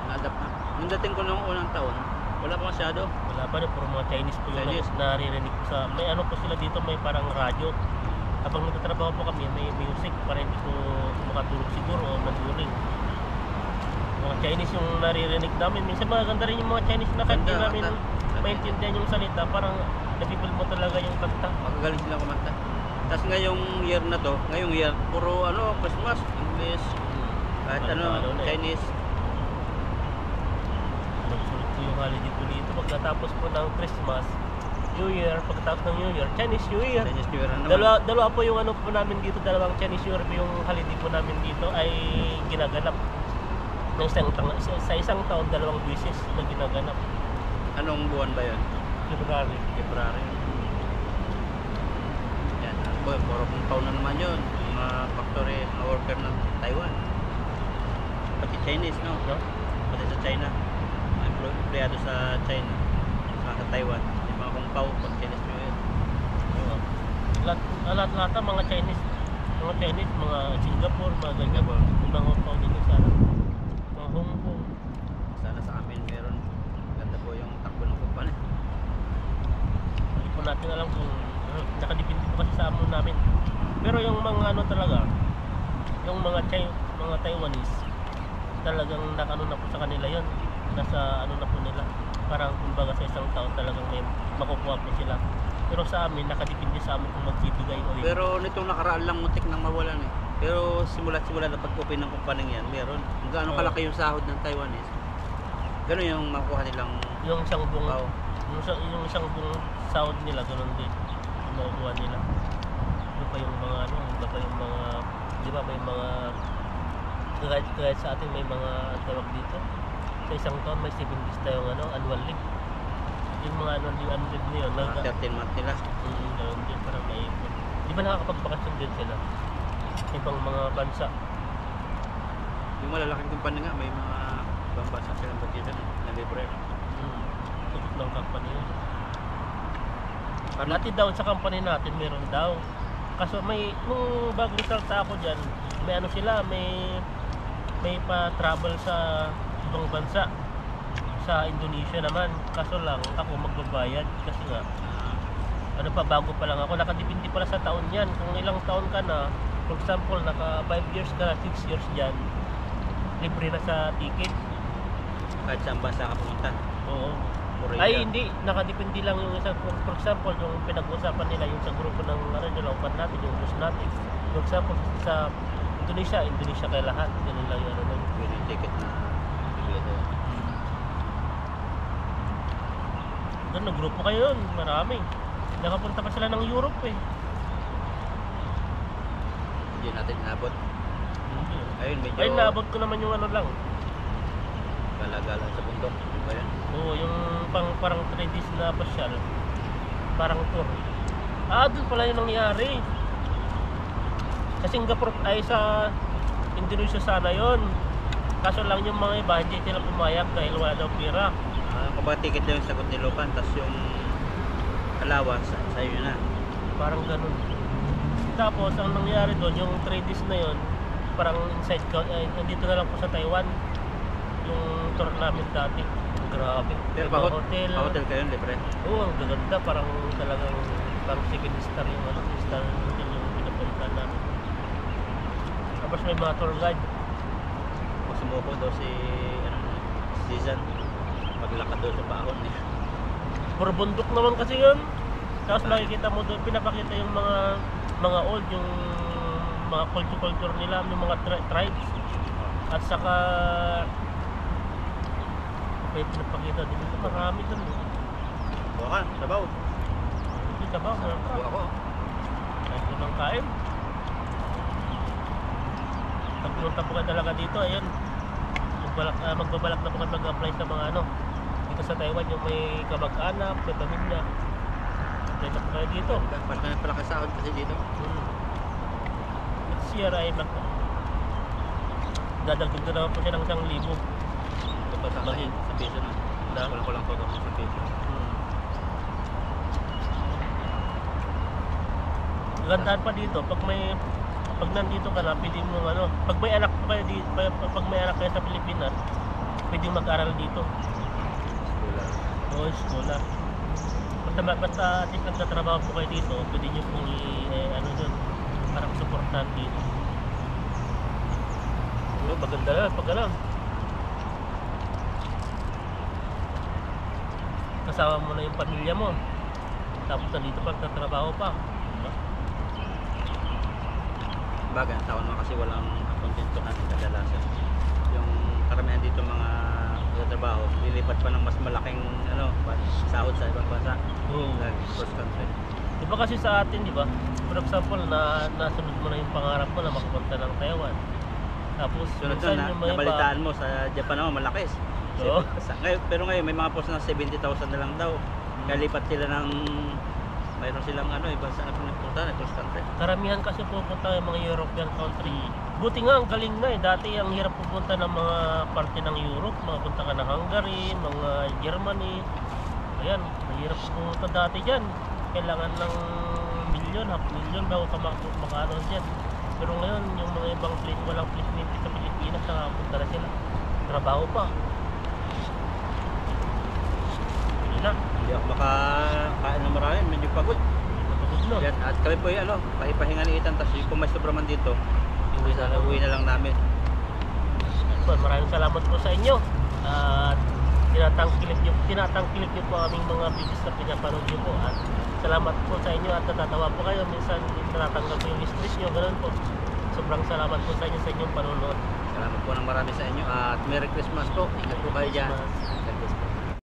Na-adapt na. Nung dating ko nung unang taon, wala pa masyado. Wala pa rin, puro mga Chinese po yung Chinese. naririnig ko sa, may ano po sila dito, may parang radyo. Habang nagtatrabaho po kami, may music para hindi po makatulog siguro o maduring. Mga Chinese yung naririnig namin. Minsan maganda rin yung mga Chinese na kahit hindi Ganda, namin ganda. maintindihan yung salita. Parang napipil mo talaga yung kanta. Magagaling sila kumanta. Tapos ngayong year na to, ngayong year, puro ano, Christmas, English, kahit ano, na eh. Chinese. Nagsulit po yung holiday po dito. Pagkatapos po ng Christmas, New Year, pagkatapos ng New Year, Chinese New Year. Chinese New Year na naman. Dalawa po yung ano po namin dito, dalawang Chinese New Year po yung holiday po namin dito ay ginaganap. Sa isang taon, dalawang beses na ginaganap. Anong buwan ba yun? February. February. Yan, ano po, puro kong taon na naman yun. Mga factory, mga worker ng Taiwan. Pati Chinese, no? No? Pati sa China. Mga empleyado sa China. Sa Taiwan. Yung mga kung pao, pag Chinese New Year. Oo. Lahat mga Chinese, mga Singapore, mga ganyan. Yung mga Hong Kong din sana. Mga Hong Kong. Sana sa amin meron. Ganda po yung takbo ng kumpanya. Hindi po natin alam kung nakadepende po kasi sa amon namin. Pero yung mga ano talaga, yung mga Taiwanese, talagang nakano na po sa kanila yon. Nasa ano na po nila. Parang kumbaga sa isang taon talagang may makukuha po sila. Pero sa amin, nakadepende sa amin kung magbibigay o hindi. Pero nitong nakaraan lang muntik nang mawalan eh. Pero simula na pag-open ng kumpanyang yan, meron. Kung gaano kalaki yung sahod ng Taiwanese, gano'n yung makukuha nilang Yung isang buong, pao. yung isang buong sahod nila, ganun din. Yung makukuha nila. Iba pa yung mga ano, iba pa yung mga, di ba may mga, kahit sa atin may mga tawag dito. Sa isang taon may 7 days tayong ano, annual leave. Yung mga annual leave niyo, Mga 13 months nila. ganun din, parang naipon. Di ba nakakapagbakasyon din sila? Ibang mga bansa. Yung malalaking kumpanya nga, may mga ibang bansa silang budgetan na libre. Tugot ng company yun. Dati daw sa company natin meron daw. Kaso may nung bago salta ako diyan, may ano sila, may pa-travel sa ibang bansa. Sa Indonesia naman. Kaso lang ako magbabayad kasi nga ano pa, bago pa lang ako, nakadepende pala sa taon yan. Kung ilang taon ka na, for example, naka 5 years ka, 6 years dyan, libre na sa ticket. Kahit saan bansa ka pumunta. Oo. Korea. Ay, hindi. Nakadepende lang yung isang, for example, yung pinag-usapan nila, yung sa grupo ng laupan natin, yung bus natin. For example, sa Indonesia kaya lahat. Ganun lang yung ano nun. Yun yung ticket na bibigay doon. Doon, nag-grupo kayo yun. Marami. Nakapunta pa sila ng Europe eh. Hindi natin inabot. Ayun, medyo Ay, naabot ko naman yung ano lang. gala-gala sa bundok. Ano ba yan? Oo, yung parang 3 days na pasyal. Parang tour. Doon pala yung nangyari. Sa Singapore ay sa Indonesia sana yon. Kaso lang yung mga iba hindi sila pumayag dahil wala daw pera. Kung ba ticket daw yung sagot ni Lopan, tapos yung allowance sa iyo na. Parang ganun. Tapos ang nangyari doon, yung 3 days na yon, parang inside dito na lang po sa Taiwan. Yung tour namin dati. Grabe. Pero Iba pa-hotel kayo, libre? Oo, ang gaganda. Parang talagang 7 star yung ano, star hotel yung pinapunta namin. Tapos may mga tour guide. Kung sumuko daw si Season, maglakad daw sa baon niya. Puro bundok naman kasi yun. Tapos makikita mo doon, pinapakita yung mga old, yung mga culture nila, yung mga tribes. At saka may pinapakita din ito, marami doon. Buka ka, sabaw. Kita ba? Meron ka? Buka ko. Kahit ko ng kain. Pag punta po ka talaga dito, ayun. Magbabalak na po kayo mag-apply sa mga ano. Dito sa Taiwan, yung may kamag-anak, may pamilya. Apply na po kayo dito. Mas may palaki sahod kasi dito. Next year ay dadagdag na naman po siya ng 1,000. Ito pa sa piso na. Kulang-kulang ko sa piso. Gandaan pa dito, pag nandito ka na, pwede mo ano, pag may anak po kayo dito, pag may anak kayo sa Pilipinas, pwede mag-aral dito. Oo, eskwela. Basta at least nagtatrabaho po kayo dito, pwede nyo pong ano dun, parang supportan dito. Oo, maganda lang, pag alam. Kasama mo na yung pamilya mo, tapos nandito pa, nagtatrabaho pa. Bagay, ang taon mo kasi walang kontento natin kadalasan. Yung karamihan dito mga trabaho, lilipat pa ng mas malaking sahod sa ibang bansa. Like cross country. Diba kasi sa atin, diba? For example, nasunod mo na yung pangarap mo na makapunta ng Taiwan. Tapos, Sunod minsan na, yung mga iba, nabalitaan mo sa Japan naman, malaki. Oo. Pero ngayon, may mga post na 70,000 na lang daw. Kaya lipat sila ng, mayroon silang ibang saan na pinapunta na cross country. karamihan kasi pupunta yung mga European country. Buti nga, ang galing na eh. Dati ang hirap pupunta ng mga parte ng Europe. Mga punta ka ng Hungary, mga Germany. Ayan, mahirap pumunta dati dyan. Kailangan ng milyon, half milyon bago ka makaano dyan. Pero ngayon, yung mga ibang place, walang place dito sa Pilipinas, nakapunta na sila. Trabaho pa. Yun na. Hindi ako makakain ng marami, medyo pagod. Napagod na. Yan, at kami po pahipahinganitan, tapos kung may sobra man dito, uwi na lang namin. So, maraming salamat po sa inyo. At tinatangkilik niyo po aming mga videos na pinapanood niyo po. At salamat po sa inyo at natatawa po kayo. Minsan natatanggal po yung stress niyo, ganun po. Sobrang salamat po sa inyo sa inyong panonood. Salamat po ng marami sa inyo at Merry Christmas po. Ingat po kayo dyan.